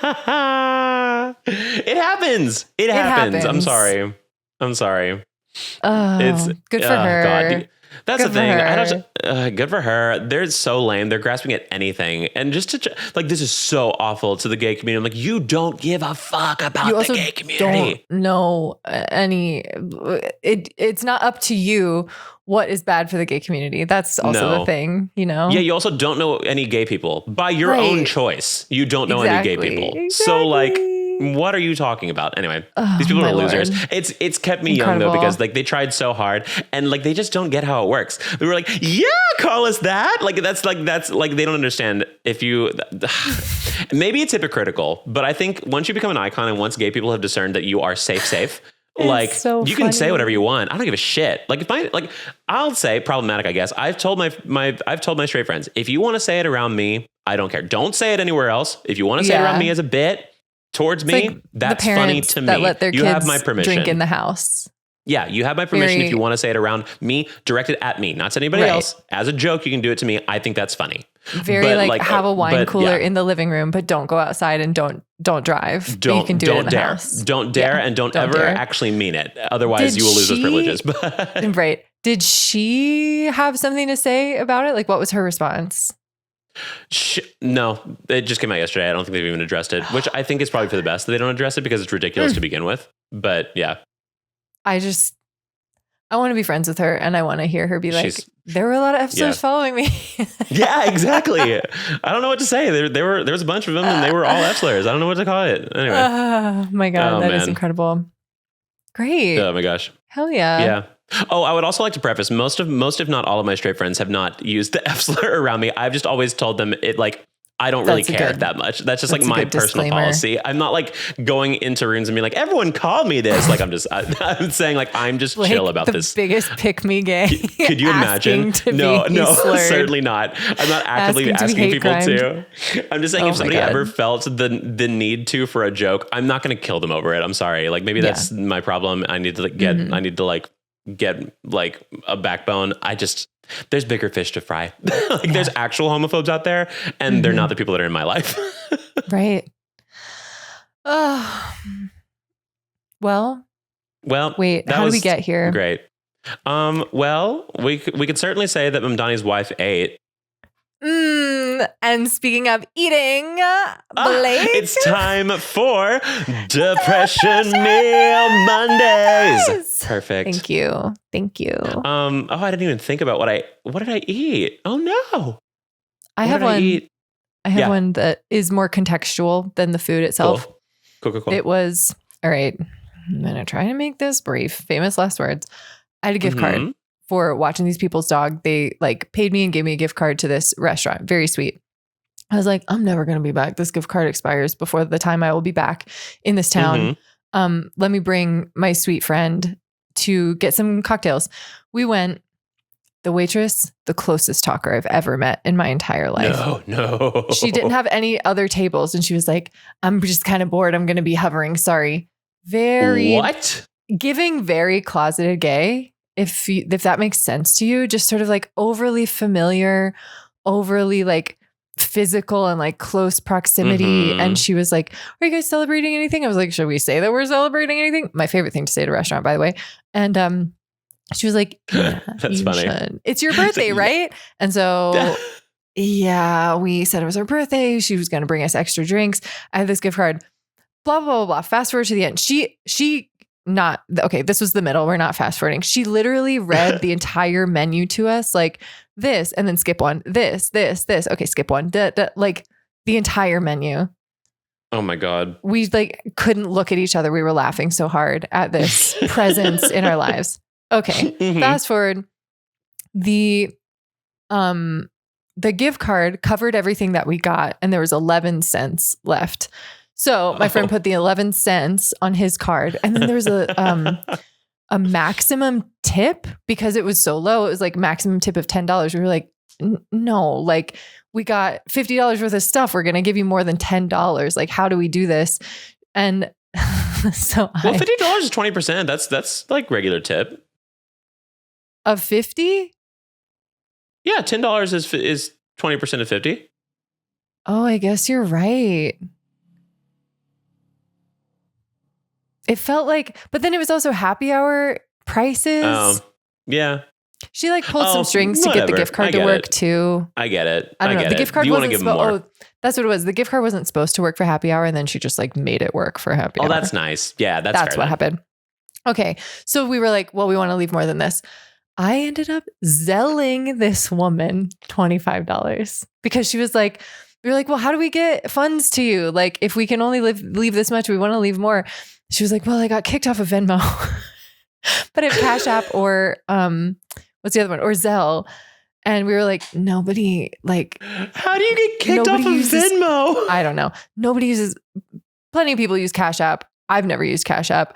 It happens. It happens. I'm sorry. It's good for her. God. That's the thing. Good for her. They're so lame. They're grasping at anything. And just to this is so awful to the gay community. I'm you don't give a fuck about the gay community. Don't know it's not up to you what is bad for the gay community. That's also the thing, you know? Yeah, you also don't know any gay people. By your own choice, you don't know any gay people. So what are you talking about? Anyway, these people are losers. Lord. It's kept me young though, because they tried so hard and they just don't get how it works. They were yeah, call us that. That's they don't understand if you, maybe it's hypocritical, but I think once you become an icon and once gay people have discerned that you are safe, you can say whatever you want. I don't give a shit. I'll say problematic, I guess. I've told my straight friends, if you want to say it around me, I don't care. Don't say it anywhere else. If you want to say it around me as a bit, towards me, that's funny to me. That let their you kids have my permission. Drink in the house. Yeah, you have my permission if you want to say it around me, direct it at me, not to anybody else. As a joke, you can do it to me. I think that's funny. Have a wine cooler in the living room, but don't go outside and don't drive. You can do it in the house. Don't dare and don't ever actually mean it. Otherwise, you will lose those privileges. Right. Did she have something to say about it? What was her response? No, it just came out yesterday. I don't think they've even addressed it, which I think is probably for the best that they don't address it because it's ridiculous to begin with. But yeah. I want to be friends with her and I want to hear her be there were a lot of f-slurs following me. Yeah, exactly. I don't know what to say. There was a bunch of them and they were all f-slurs. I don't know what to call it. Anyway. Oh my God. That is incredible. Great. Oh my gosh. Hell yeah. Yeah. Oh, I would also like to preface most if not all of my straight friends have not used the f-slur around me. I've just always told them it I don't really care that much. That's just my personal policy. I'm not going into rooms and being everyone called me this. I'm saying I'm just chill about this. Biggest pick me gay. Could you imagine? No, certainly not. I'm not actively asking people to. I'm just saying if somebody ever felt the need to for a joke, I'm not going to kill them over it. I'm sorry. Maybe that's my problem. I need to get like a backbone. There's bigger fish to fry. Like there's actual homophobes out there, and they're not the people that are in my life. Right. Well, wait, how did we get here? Great. Well, we could certainly say that Mamdani's wife ate. And speaking of eating, Blake. It's time for Depression Meal Mondays. Perfect. Thank you. I didn't even think about what did I eat? Oh no. I have one that is more contextual than the food itself. Cool. It was, all right, I'm going to try to make this brief. Famous last words. I had a gift card for watching these people's dog. They like paid me and gave me a gift card to this restaurant. Very sweet. I was like, I'm never going to be back. This gift card expires before the time I will be back in this town. Let me bring my sweet friend to get some cocktails. We went. The waitress, the closest talker I've ever met in my entire life. No. She didn't have any other tables. And she was like, I'm just kind of bored. I'm going to be hovering. Sorry. Giving very closeted gay. If that makes sense to you, just sort of like overly familiar, overly like physical and like close proximity. And she was like, are you guys celebrating anything? I was like, should we say that we're celebrating anything? My favorite thing to say at a restaurant, by the way. And, she was like, yeah, that's funny. Should. It's your birthday, right? And so, yeah, we said it was her birthday. She was going to bring us extra drinks. I had this gift card, blah, blah, blah, blah. Fast forward to the end. This was the middle. We're not fast forwarding. She literally read the entire menu to us, like this, and then skip one, this. Okay, skip one, like the entire menu. Oh my God. We like couldn't look at each other. We were laughing so hard at this presence in our lives. Okay. Fast forward. The gift card covered everything that we got, and there was 11 cents left. So my friend put the 11 cents on his card, and then there was a maximum tip because it was so low. It was like maximum tip of $10. We were like, no, like we got $50 worth of stuff. We're going to give you more than $10. Like, how do we do this? And so $50 is 20%. That's like regular tip. Of 50? Yeah, $10 is 20% of 50. Oh, I guess you're right. It felt like, but then it was also happy hour prices. Yeah. She like pulled some strings to get the gift card to work too. I get it. I don't know. The gift card wasn't supposed. Oh, that's what it was. The gift card wasn't supposed to work for happy hour, and then she just like made it work for happy hour. Oh, that's nice. Yeah, that's what happened. Okay, so we were like, well, we want to leave more than this. I ended up zelling this woman $25 because she was like, we were like, well, how do we get funds to you? Like, if we can only leave this much, we want to leave more. She was like, well, I got kicked off of Venmo, but if Cash App or what's the other one? Or Zelle. And we were like, nobody like, how do you get kicked off of Venmo? I don't know. Plenty of people use Cash App. I've never used Cash App.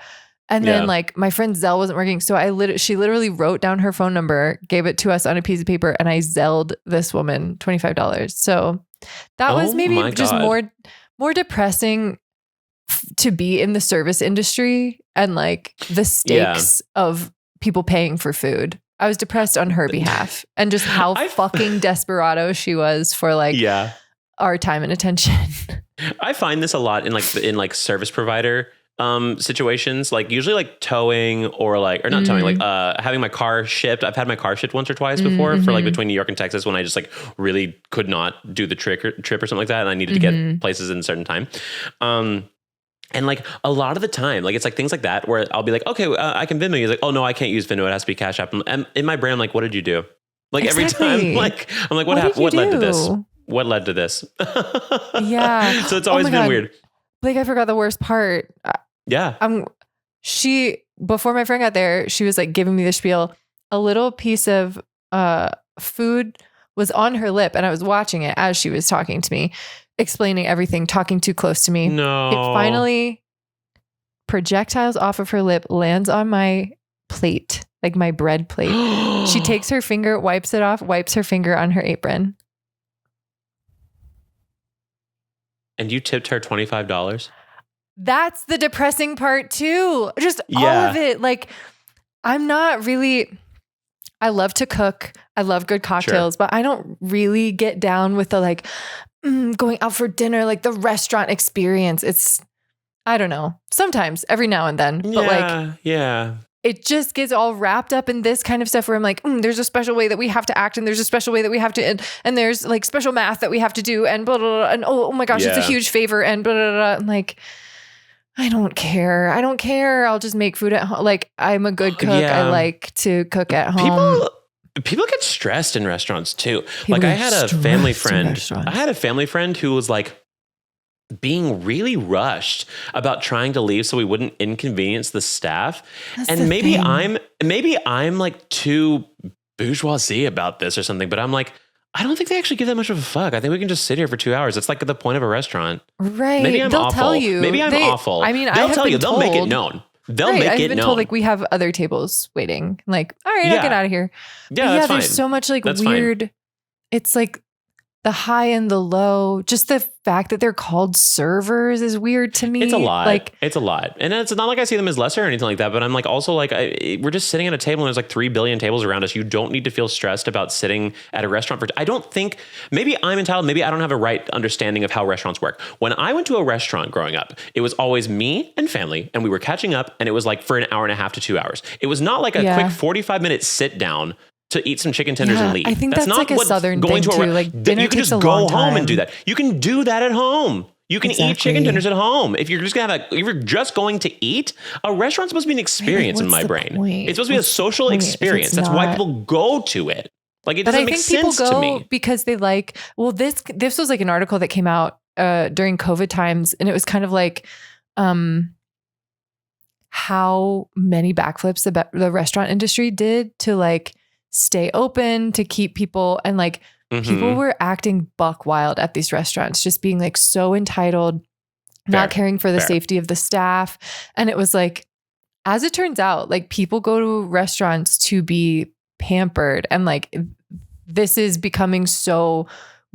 And then like my friend Zelle wasn't working. So she literally wrote down her phone number, gave it to us on a piece of paper, and I zelled this woman $25. So that was maybe just more depressing to be in the service industry and like the stakes of people paying for food. I was depressed on her behalf and just how fucking desperado she was for like our time and attention. I find this a lot in service provider situations, like usually like towing or not towing, like having my car shipped. I've had my car shipped once or twice before for like between New York and Texas when I just like really could not do the trip or something like that, and I needed to get places in a certain time. And like a lot of the time, like it's like things like that where I'll be like, okay, I can Venmo you. Like, oh no, I can't use Venmo. It has to be Cash App. And in my brain, I'm like, what did you do? Like every time, like I'm like, what happened? What led to this? What led to this? Yeah. So it's always been weird. Like I forgot the worst part. Yeah. Before my friend got there, she was like giving me the spiel. A little piece of food was on her lip, and I was watching it as she was talking to me, explaining everything, talking too close to me. No. It finally projectiles off of her lip, lands on my plate, like my bread plate. She takes her finger, wipes it off, wipes her finger on her apron. And you tipped her $25? That's the depressing part too. Just all of it. Like I'm not really, I love to cook. I love good cocktails, but I don't really get down with the like going out for dinner, like the restaurant experience. It's, I don't know, sometimes every now and then, but it just gets all wrapped up in this kind of stuff where I'm like, there's a special way that we have to act, and there's a special way that we have to, and there's like special math that we have to do, and blah, blah, blah, and oh my gosh, it's a huge favor, and blah, blah, blah. I'm like, I don't care. I'll just make food at home. Like, I'm a good cook. I like to cook at home. People get stressed in restaurants too. Like I had a family friend. Who was like being really rushed about trying to leave so we wouldn't inconvenience the staff. And maybe I'm like too bourgeoisie about this or something, but I'm like, I don't think they actually give that much of a fuck. I think we can just sit here for 2 hours. It's like the point of a restaurant. Right. Maybe I'm They'll awful. Tell you. Maybe I'm awful. I mean, they'll tell you. They'll make it known. I've been told like we have other tables waiting. Like, all right, I'll get out of here. Yeah, that's fine. There's so much like weird. Fine. It's like the high and the low. Just the fact that they're called servers is weird to me. It's a lot. Like, it's a lot. And it's not like I see them as lesser or anything like that, but I'm like also like, we're just sitting at a table and there's like 3 billion tables around us. You don't need to feel stressed about sitting at a restaurant I don't think, maybe I'm entitled, maybe I don't have a right understanding of how restaurants work. When I went to a restaurant growing up, it was always me and family, and we were catching up, and it was like for an hour and a half to 2 hours. It was not like a quick 45-minute sit down to eat some chicken tenders and leave. I think that's not like a Southern thing too. Like dinner you can takes just a long go home time. and do that. You can do that at home. You can eat chicken tenders at home. If you're just if you're just going to eat, a restaurant's supposed to be an experience in my brain. It's supposed to be a social experience. That's why people go to it. Like it doesn't make sense to me. Because they like, well, this was like an article that came out during COVID times, and it was kind of like how many backflips the restaurant industry did to like stay open, to keep people, and like people were acting buck wild at these restaurants, just being like so entitled, not caring for the safety of the staff. And it was like, as it turns out, like people go to restaurants to be pampered, and like this is becoming so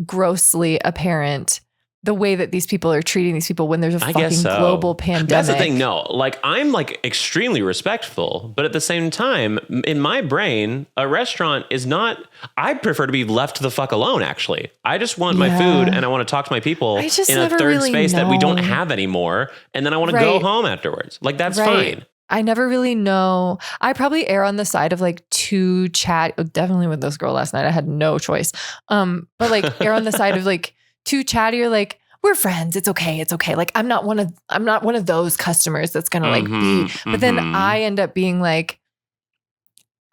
grossly apparent, the way that these people are treating these people when there's a fucking global pandemic. That's the thing. No, like I'm like extremely respectful, but at the same time, in my brain, a restaurant is not, I prefer to be left the fuck alone. Actually, I just want my food, and I want to talk to my people in a third space that we don't have anymore. And then I want to go home afterwards. Like that's fine. I never really know. I probably err on the side of like too definitely with this girl last night. I had no choice. But like err on the side of like too chatty, or like, we're friends. It's okay. It's okay. Like I'm not one of those customers that's going to like be, but then I end up being like,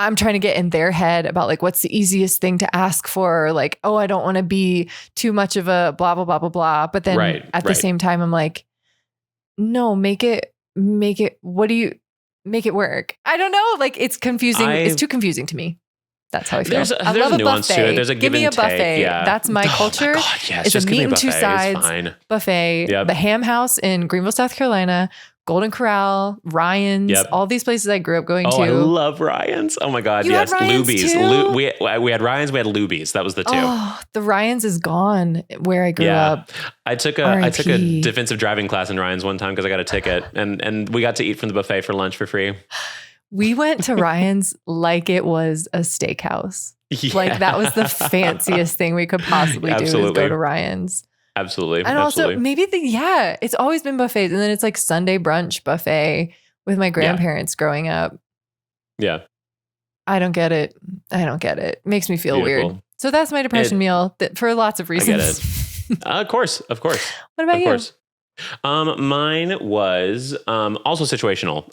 I'm trying to get in their head about like, what's the easiest thing to ask for? Or like, oh, I don't want to be too much of a blah, blah, blah, blah, blah. But then at the same time, I'm like, no, make it, what do you make it work? I don't know. Like it's confusing. It's too confusing to me. That's how I feel. I love a nuance buffet. To it. There's a give me a buffet. Take. Yeah. That's my culture. Oh my God, yes. It's just a meat and two buffet. sides buffet. Yep. The Ham House in Greenville, South Carolina, Golden Corral, Ryan's, all these places I grew up going to. I love Ryan's. Oh my God, yes. Luby's. We had Ryan's, we had Luby's. That was the two. Oh, the Ryan's is gone where I grew up. I took a defensive driving class in Ryan's one time because I got a ticket, and we got to eat from the buffet for lunch for free. We went to Ryan's like it was a steakhouse. Yeah. Like that was the fanciest thing we could possibly do is go to Ryan's. Absolutely. And also maybe it's always been buffets. And then it's like Sunday brunch buffet with my grandparents growing up. Yeah. I don't get it. Makes me feel weird. So that's my depression meal for lots of reasons. I get it. Of course. What about you? Mine was also situational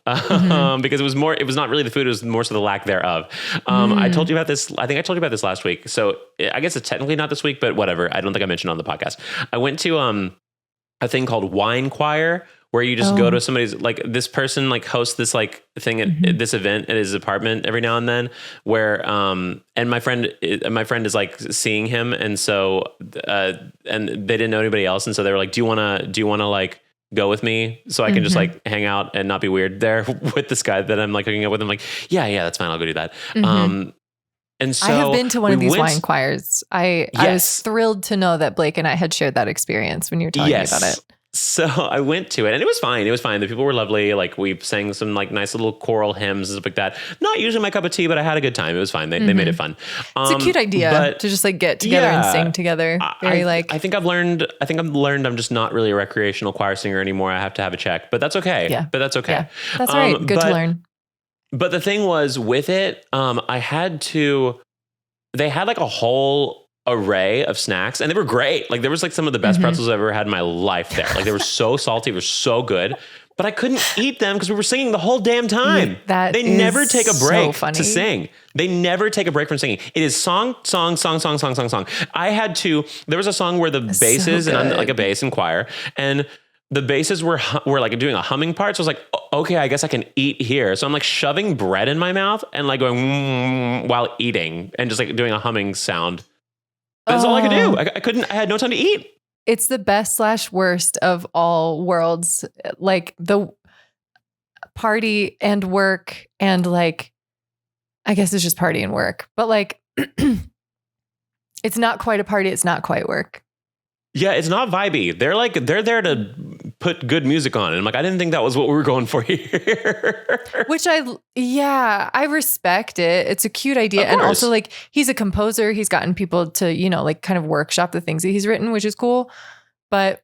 because it was not really the food, it was more so the lack thereof. I told you about this, I think I told you about this last week. So I guess it's technically not this week, but whatever. I don't think I mentioned on the podcast. I went to a thing called Wine Choir, where you just go to somebody's, like this person like hosts this like thing at this event at his apartment every now and then, where and my friend is like seeing him, and so and they didn't know anybody else, and so they were like, do you want to like go with me so I can just like hang out and not be weird there with this guy that I'm like hooking up with? I'm like, yeah, that's fine, I'll go do that. And so I have been to one of these wine choirs. I was thrilled to know that Blake and I had shared that experience when you were telling me about it. So I went to it and it was fine. It was fine. The people were lovely. Like we sang some like nice little choral hymns and stuff like that. Not usually my cup of tea, but I had a good time. It was fine. They made it fun. It's a cute idea to just like get together and sing together. I think I've learned I'm just not really a recreational choir singer anymore. I have to have a check, but that's okay. Yeah. But that's okay. Yeah. That's all right. Good to learn. But the thing was with it, they had like a whole array of snacks and they were great. Like there was like some of the best pretzels I've ever had in my life there. Like they were so salty, they were so good, but I couldn't eat them because we were singing the whole damn time. They never take a break to sing. They never take a break from singing. It is song. There was a song where the basses, and I'm like a bass and choir, and the basses were like doing a humming part. So I was like, okay, I guess I can eat here. So I'm like shoving bread in my mouth and like going while eating and just like doing a humming sound. That's all I could do. I had no time to eat. It's the best / worst of all worlds. Like the party and work and like, I guess it's just party and work, but like, it's not quite a party. It's not quite work. Yeah, it's not vibey. They're there to put good music on. And I'm like, I didn't think that was what we were going for here. Which I respect it. It's a cute idea. And also like he's a composer. He's gotten people to, you know, like kind of workshop the things that he's written, which is cool. But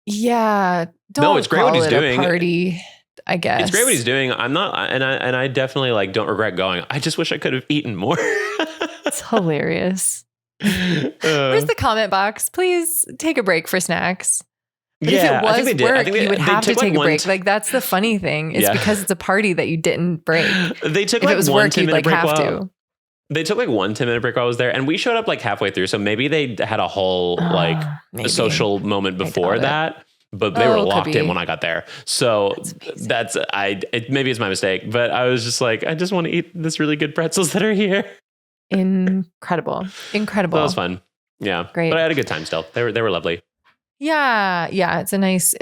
yeah, it's great what he's doing. Party, I guess. It's great what he's doing. I'm not, and I definitely like don't regret going. I just wish I could have eaten more. It's hilarious. Where's the comment box? Please take a break for snacks. But if it was work, you would have to take a break. Like that's the funny thing is because it's a party that you didn't break. They took if like it was one work, 10 you'd minute like break. Have to. They took like 1 10-minute break while I was there, and we showed up like halfway through. So maybe they had a whole a social moment before that. But they were locked in when I got there. So maybe it's my mistake, but I was just like, I just want to eat this really good pretzels that are here. Incredible. That was fun. Yeah. Great. But I had a good time still. They were lovely. Yeah. Yeah. It's a nice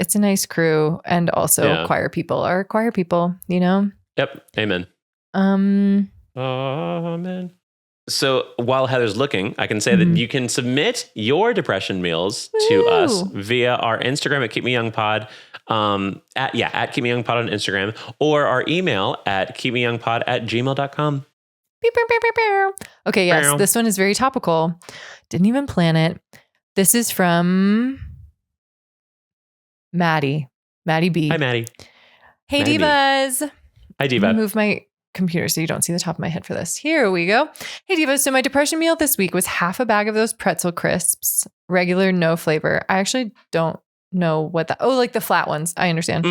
crew. And also choir people are choir people, you know? Yep. Amen. Amen. So while Heather's looking, I can say that you can submit your depression meals to us via our Instagram at keepmeyoungpod, at keepmeyoungpod on Instagram, or our email at keepmeyoungpod@gmail.com. Okay, yes, this one is very topical. Didn't even plan it. This is from Maddie B. Hi, Maddie. Hey, Maddie Divas. B. Hi, Diva. I'm gonna move my computer so you don't see the top of my head for this. Here we go. Hey, Divas. So my depression meal this week was half a bag of those pretzel crisps, regular, no flavor. I actually don't know what that. Oh, like the flat ones. I understand. I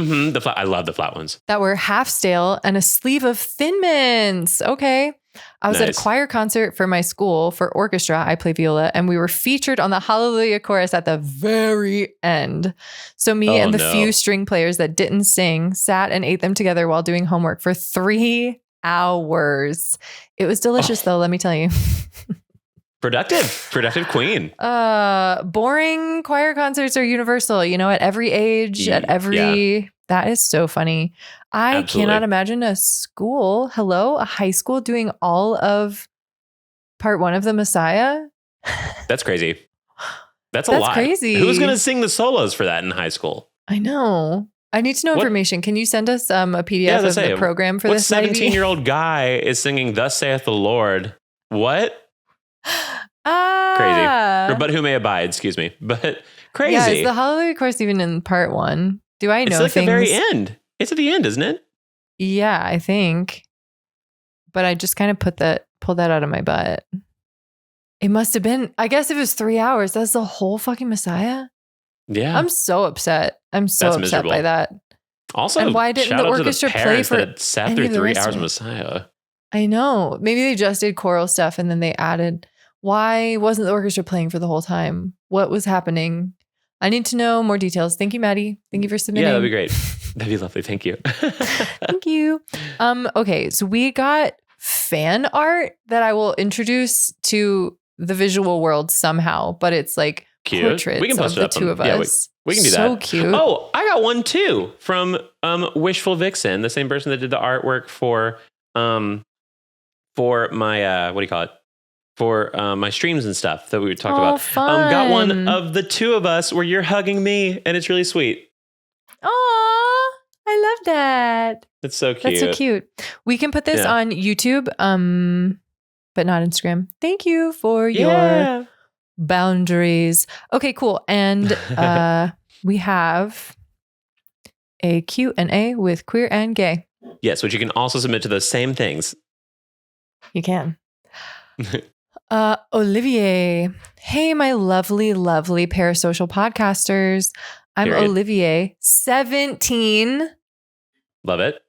love the flat ones. That were half stale and a sleeve of Thin Mints. Okay. I was at a choir concert for my school for orchestra. I play viola, and we were featured on the Hallelujah chorus at the very end. So me and the few string players that didn't sing sat and ate them together while doing homework for 3 hours. It was delicious though, let me tell you. Productive queen. Boring choir concerts are universal, you know, at every age, that is so funny. I cannot imagine a high school doing all of part 1 of the Messiah. That's crazy. That's a lot. Crazy. Who's going to sing the solos for that in high school? I know. I need to know information. Can you send us a PDF of the program for this? What 17-year-old guy is singing "Thus saith the Lord"? What? Crazy. But who may abide? Excuse me. But crazy. Yeah, is the Hallelujah chorus even in part 1? Do I know? It's like the very end. It's at the end, isn't it? Yeah, I think. But I just kind of pulled that out of my butt. It must have been. I guess if it was 3 hours, that's the whole fucking Messiah. Yeah. I'm so upset. That's upset by that. Also, and why didn't the orchestra play for that sat through 3 hours of Messiah? I know. Maybe they just did choral stuff and then they added. Why wasn't the orchestra playing for the whole time? What was happening? I need to know more details. Thank you, Maddie. Thank you for submitting. Yeah, that'd be great. That'd be lovely. Thank you. Thank you. Okay, so we got fan art that I will introduce to the visual world somehow, but it's like cute. Portraits we can post of it the two of us. We can do that. So cute. Oh, I got one too from Wishful Vixen, the same person that did the artwork for my what do you call it? for my streams and stuff that we talked about. Fun. Got one of the two of us where you're hugging me, and it's really sweet. Oh, I love that. It's so cute. That's so cute. We can put this on YouTube, but not Instagram. Thank you for your boundaries. Okay, cool. And we have a Q&A with Queer and Gay. Yes, which you can also submit to those same things. You can. Olivier. Hey, my lovely, lovely parasocial podcasters. I'm Period. Olivier, 17. Love it.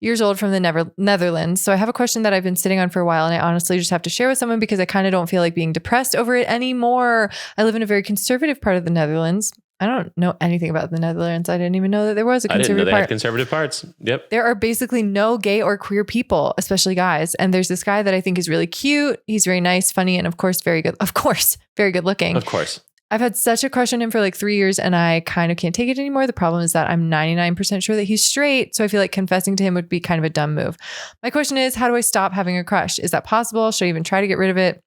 Years old from the Netherlands. So I have a question that I've been sitting on for a while, and I honestly just have to share with someone because I kind of don't feel like being depressed over it anymore. I live in a very conservative part of the Netherlands. I don't know anything about the Netherlands. I didn't even know that there was a conservative part. I didn't know they had conservative parts. Yep. There are basically no gay or queer people, especially guys. And there's this guy that I think is really cute. He's very nice, funny, and of course, very good. Of course, very good looking. Of course. I've had such a crush on him for like 3 years, and I kind of can't take it anymore. The problem is that I'm 99% sure that he's straight. So I feel like confessing to him would be kind of a dumb move. My question is, how do I stop having a crush? Is that possible? Should I even try to get rid of it?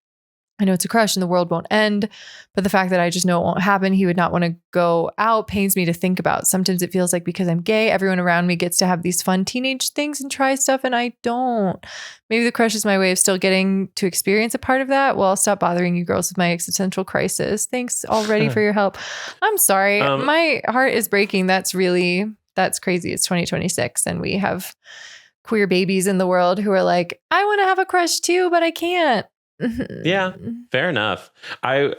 I know it's a crush and the world won't end, but the fact that I just know it won't happen, he would not want to go out, pains me to think about. Sometimes it feels like because I'm gay, everyone around me gets to have these fun teenage things and try stuff, and I don't. Maybe the crush is my way of still getting to experience a part of that. Well, I'll stop bothering you girls with my existential crisis. Thanks already for your help. I'm sorry. My heart is breaking. That's crazy. It's 2026 and we have queer babies in the world who are like, I want to have a crush too, but I can't. Yeah, fair enough. I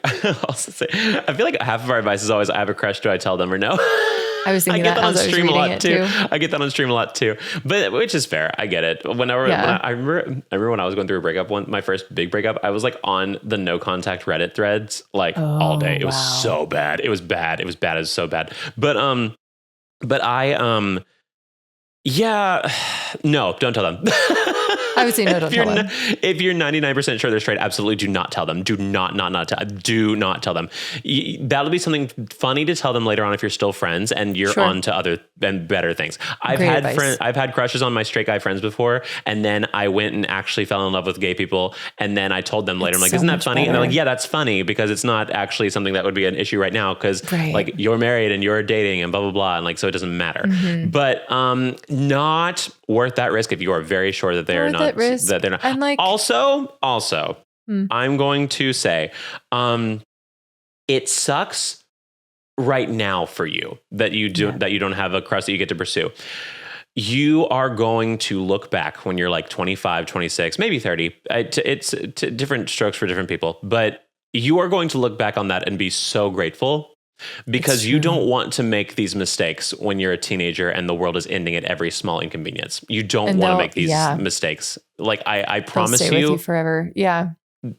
also say, I feel like half of our advice is always, I have a crush, do I tell them or no? I was thinking that on stream a lot too. I get that on stream a lot too, but which is fair. I get it. When I remember when I was going through a breakup, my first big breakup, I was like on the no contact Reddit threads like all day. It was so bad. It was bad. It was so bad. But I no, don't tell them. I would say no, don't tell them. If you're 99% sure they're straight, absolutely do not tell them. Do not tell them. That'll be something funny to tell them later on if you're still friends and you're on to other and better things. I've had crushes on my straight guy friends before, and then I went and actually fell in love with gay people, and then I told them later, I'm like, isn't that funny? Better. And they're like, yeah, that's funny because it's not actually something that would be an issue right now because like you're married and you're dating and blah, blah, blah. And like, so it doesn't matter. Mm-hmm. But not worth that risk if you are very sure that they are not. That they're not. And like, also, I'm going to say, it sucks right now for you that you don't have a crush that you get to pursue. You are going to look back when you're like 25, 26, maybe 30. It's different strokes for different people, but you are going to look back on that and be so grateful. Because you don't want to make these mistakes when you're a teenager and the world is ending at every small inconvenience. You don't want to make these mistakes. Like I promise stay with you forever. Yeah.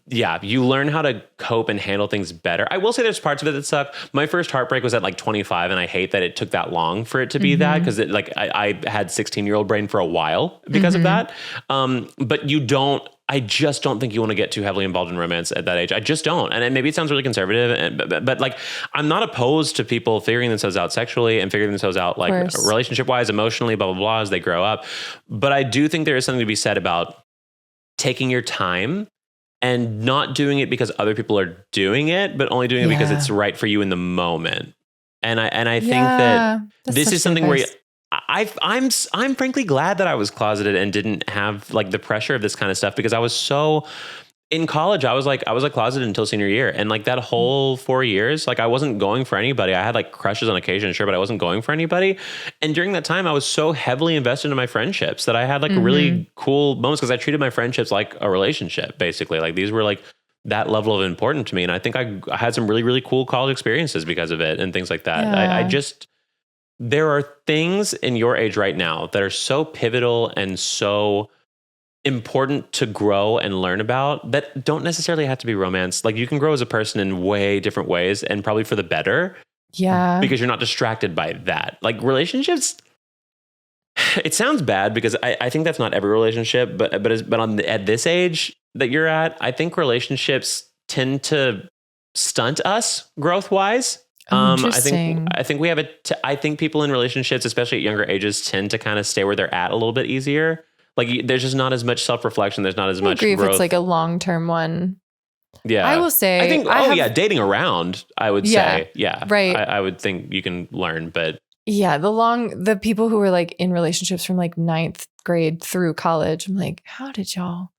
Yeah. You learn how to cope and handle things better. I will say there's parts of it that suck. My first heartbreak was at like 25, and I hate that it took that long for it to be that, because I had 16-year-old brain for a while because of that. But I just don't think you want to get too heavily involved in romance at that age. I just don't. And maybe it sounds really conservative, but like, I'm not opposed to people figuring themselves out sexually and figuring themselves out like relationship wise, emotionally, blah, blah, blah, as they grow up. But I do think there is something to be said about taking your time and not doing it because other people are doing it, but only doing it because it's right for you in the moment. And I think that this is something where I'm frankly glad that I was closeted and didn't have like the pressure of this kind of stuff, because I was so in college. I was closeted until senior year, and like that whole 4 years, like I wasn't going for anybody. I had like crushes on occasion, sure, but I wasn't going for anybody. And during that time, I was so heavily invested in my friendships that I had like really cool moments, because I treated my friendships like a relationship, basically. Like these were like that level of important to me. And I think I had some really, really cool college experiences because of it and things like that. Yeah. There are things in your age right now that are so pivotal and so important to grow and learn about that don't necessarily have to be romance. Like you can grow as a person in way different ways, and probably for the better. Yeah. Because you're not distracted by that. Like relationships, it sounds bad because I think that's not every relationship, but at this age that you're at, I think relationships tend to stunt us growth wise. I think we have I think people in relationships, especially at younger ages, tend to kind of stay where they're at a little bit easier. Like there's just not as much self-reflection. There's not as much growth. If it's like a long-term one. Yeah. I will say, I think, dating around, I would say, yeah. Right. I would think you can learn, but. Yeah. The people who were like in relationships from like 9th grade through college, I'm like, that's how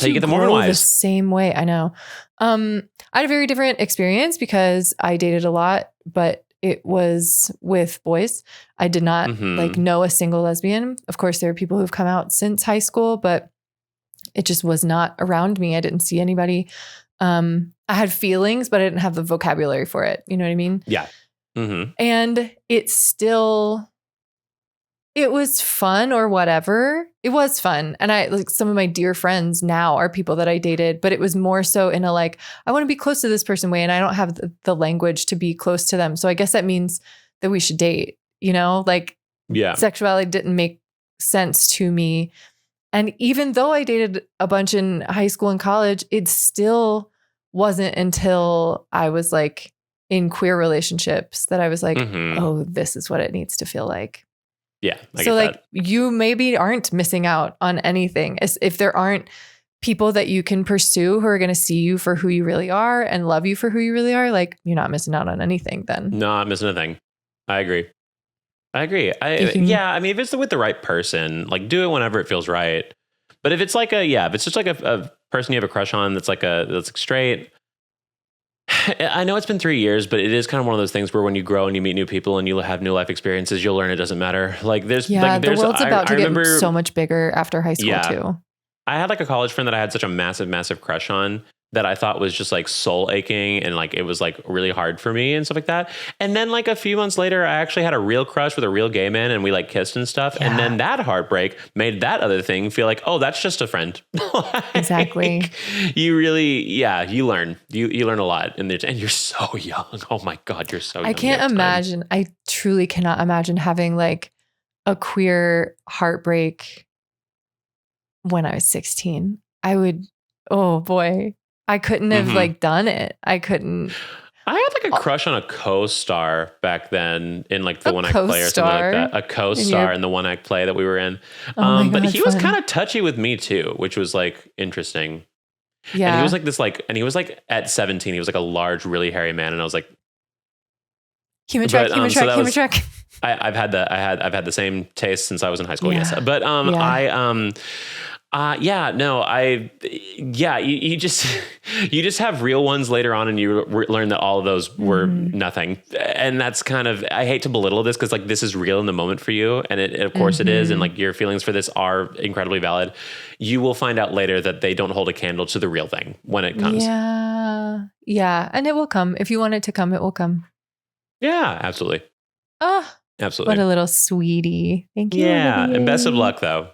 you get the Mormon grow wives. the same way? I know. I had a very different experience because I dated a lot, but it was with boys. I did not like know a single lesbian. Of course, there are people who've come out since high school, but it just was not around me. I didn't see anybody. I had feelings, but I didn't have the vocabulary for it. You know what I mean? Yeah. Mm-hmm. And it was fun or whatever. It was fun. And I like some of my dear friends now are people that I dated, but it was more so in a like, I want to be close to this person way. And I don't have the language to be close to them. So I guess that means that we should date, like sexuality didn't make sense to me. And even though I dated a bunch in high school and college, it still wasn't until I was like in queer relationships that I was like, oh, this is what it needs to feel like. Yeah. So like you maybe aren't missing out on anything if there aren't people that you can pursue who are going to see you for who you really are and love you for who you really are. Like you're not missing out on anything then. Not missing a thing. I agree. I mean, if it's with the right person, like do it whenever it feels right. But if it's like if it's just like a person you have a crush on, that's like that's straight. I know it's been 3 years, but it is kind of one of those things where when you grow and you meet new people and you have new life experiences, you'll learn it doesn't matter. Like there's the world's about to get so much bigger after high school too. I had like a college friend that I had such a massive, massive crush on that I thought was just like soul aching and like it was like really hard for me and stuff like that. And then like a few months later, I actually had a real crush with a real gay man and we like kissed and stuff. Yeah. And then that heartbreak made that other thing feel like, oh, that's just a friend. Exactly. You really, you learn. You learn a lot and you're so young. Oh my God, you're so young. I can't imagine. I truly cannot imagine having like a queer heartbreak when I was 16. I would, oh boy. I couldn't have like done it. I couldn't. I had like a crush on a co-star back then in like the one act play or something like that. A co-star in the one act play that we were in. But he was kind of touchy with me too, which was like interesting. Yeah. And he was like this like, and he was like at 17, he was like a large, really hairy man. And I was like, human track. I've had the same taste since I was in high school. Yeah. Yes. But you just have real ones later on and you learn that all of those were nothing. And that's kind of, I hate to belittle this because like this is real in the moment for you. And it of course it is. And like your feelings for this are incredibly valid. You will find out later that they don't hold a candle to the real thing when it comes. Yeah. Yeah. And it will come. If you want it to come, it will come. Yeah, absolutely. Oh, absolutely. What a little sweetie. Thank you. Yeah. And best of luck though.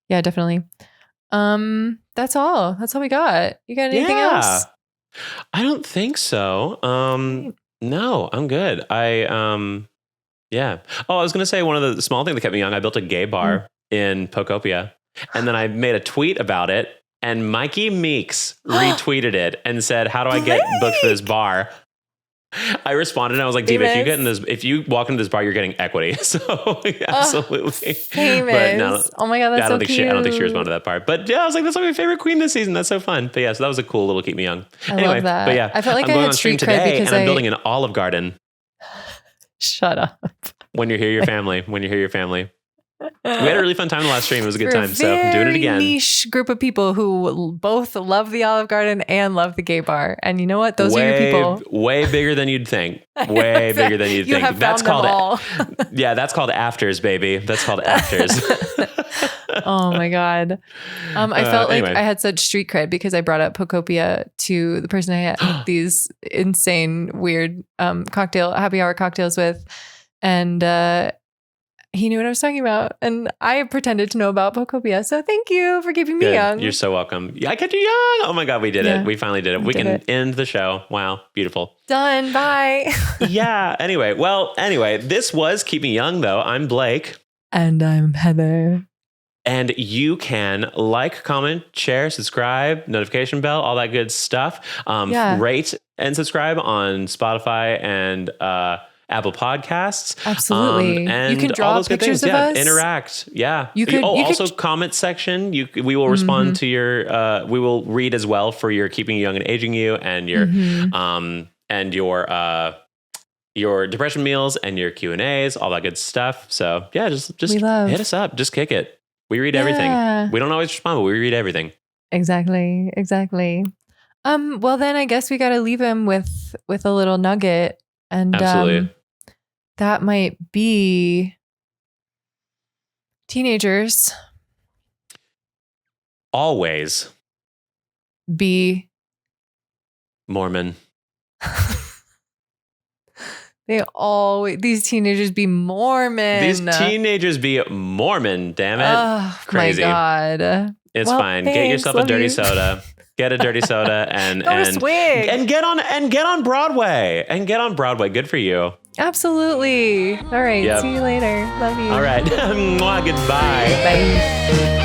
Yeah, definitely. That's all we got. You got anything else? I don't think so. No, I'm good. Yeah. Oh, I was going to say one of the small things that kept me young. I built a gay bar in Pocopia and then I made a tweet about it and Mikey Meeks retweeted it and said, how do I get booked for this bar? I responded and I was like, Diva, if you walk into this bar, you're getting equity. So absolutely. Famous. But no, oh my God, that's so cute. I don't think she responded to that part. But yeah, I was like, that's like my favorite queen this season. That's so fun. But yeah, so that was a cool little keep me young. I love that. But yeah, I felt like I'm going on stream today and I'm building an Olive Garden. Shut up. When you're here, your family. We had a really fun time in the last stream. It was a good time. So I'm doing it again. Niche group of people who both love the Olive Garden and love the gay bar. And you know what? Those are your people. Way bigger than you'd think. Way bigger than you'd think. Have that's called all. That's called afters, baby. That's called afters. Oh my God. I felt like I had such street cred because I brought up Pocopia to the person I had these insane, weird happy hour cocktails with. And he knew what I was talking about. And I pretended to know about Pocopia. So thank you for keeping me young. You're so welcome. Yeah, I kept you young. Oh my God, we did it. We finally did it. We can end the show. Wow. Beautiful. Done. Bye. Yeah. Anyway, this was Keep Me Young though. I'm Blake. And I'm Heather. And you can like, comment, share, subscribe, notification bell, all that good stuff. Rate and subscribe on Spotify and Apple Podcasts. Absolutely. And you can draw all those good pictures things. of us. Interact. Yeah. You could also comment section. We will respond to your, we will read as well for your keeping you young and aging you and your depression meals and your Q&As, all that good stuff. So yeah, just hit us up. Just kick it. We read everything. We don't always respond, but we read everything. Exactly. Well, then I guess we got to leave him with a little nugget, and absolutely, that might be teenagers. Always be Mormon. These teenagers be Mormon. These teenagers be Mormon. Damn it! Oh, crazy. My God. It's fine. Thanks. Get yourself a dirty soda. Get a dirty soda and get on Broadway. Good for you. Absolutely. All right. Yep. See you later. Love you. All right. Goodbye. Bye.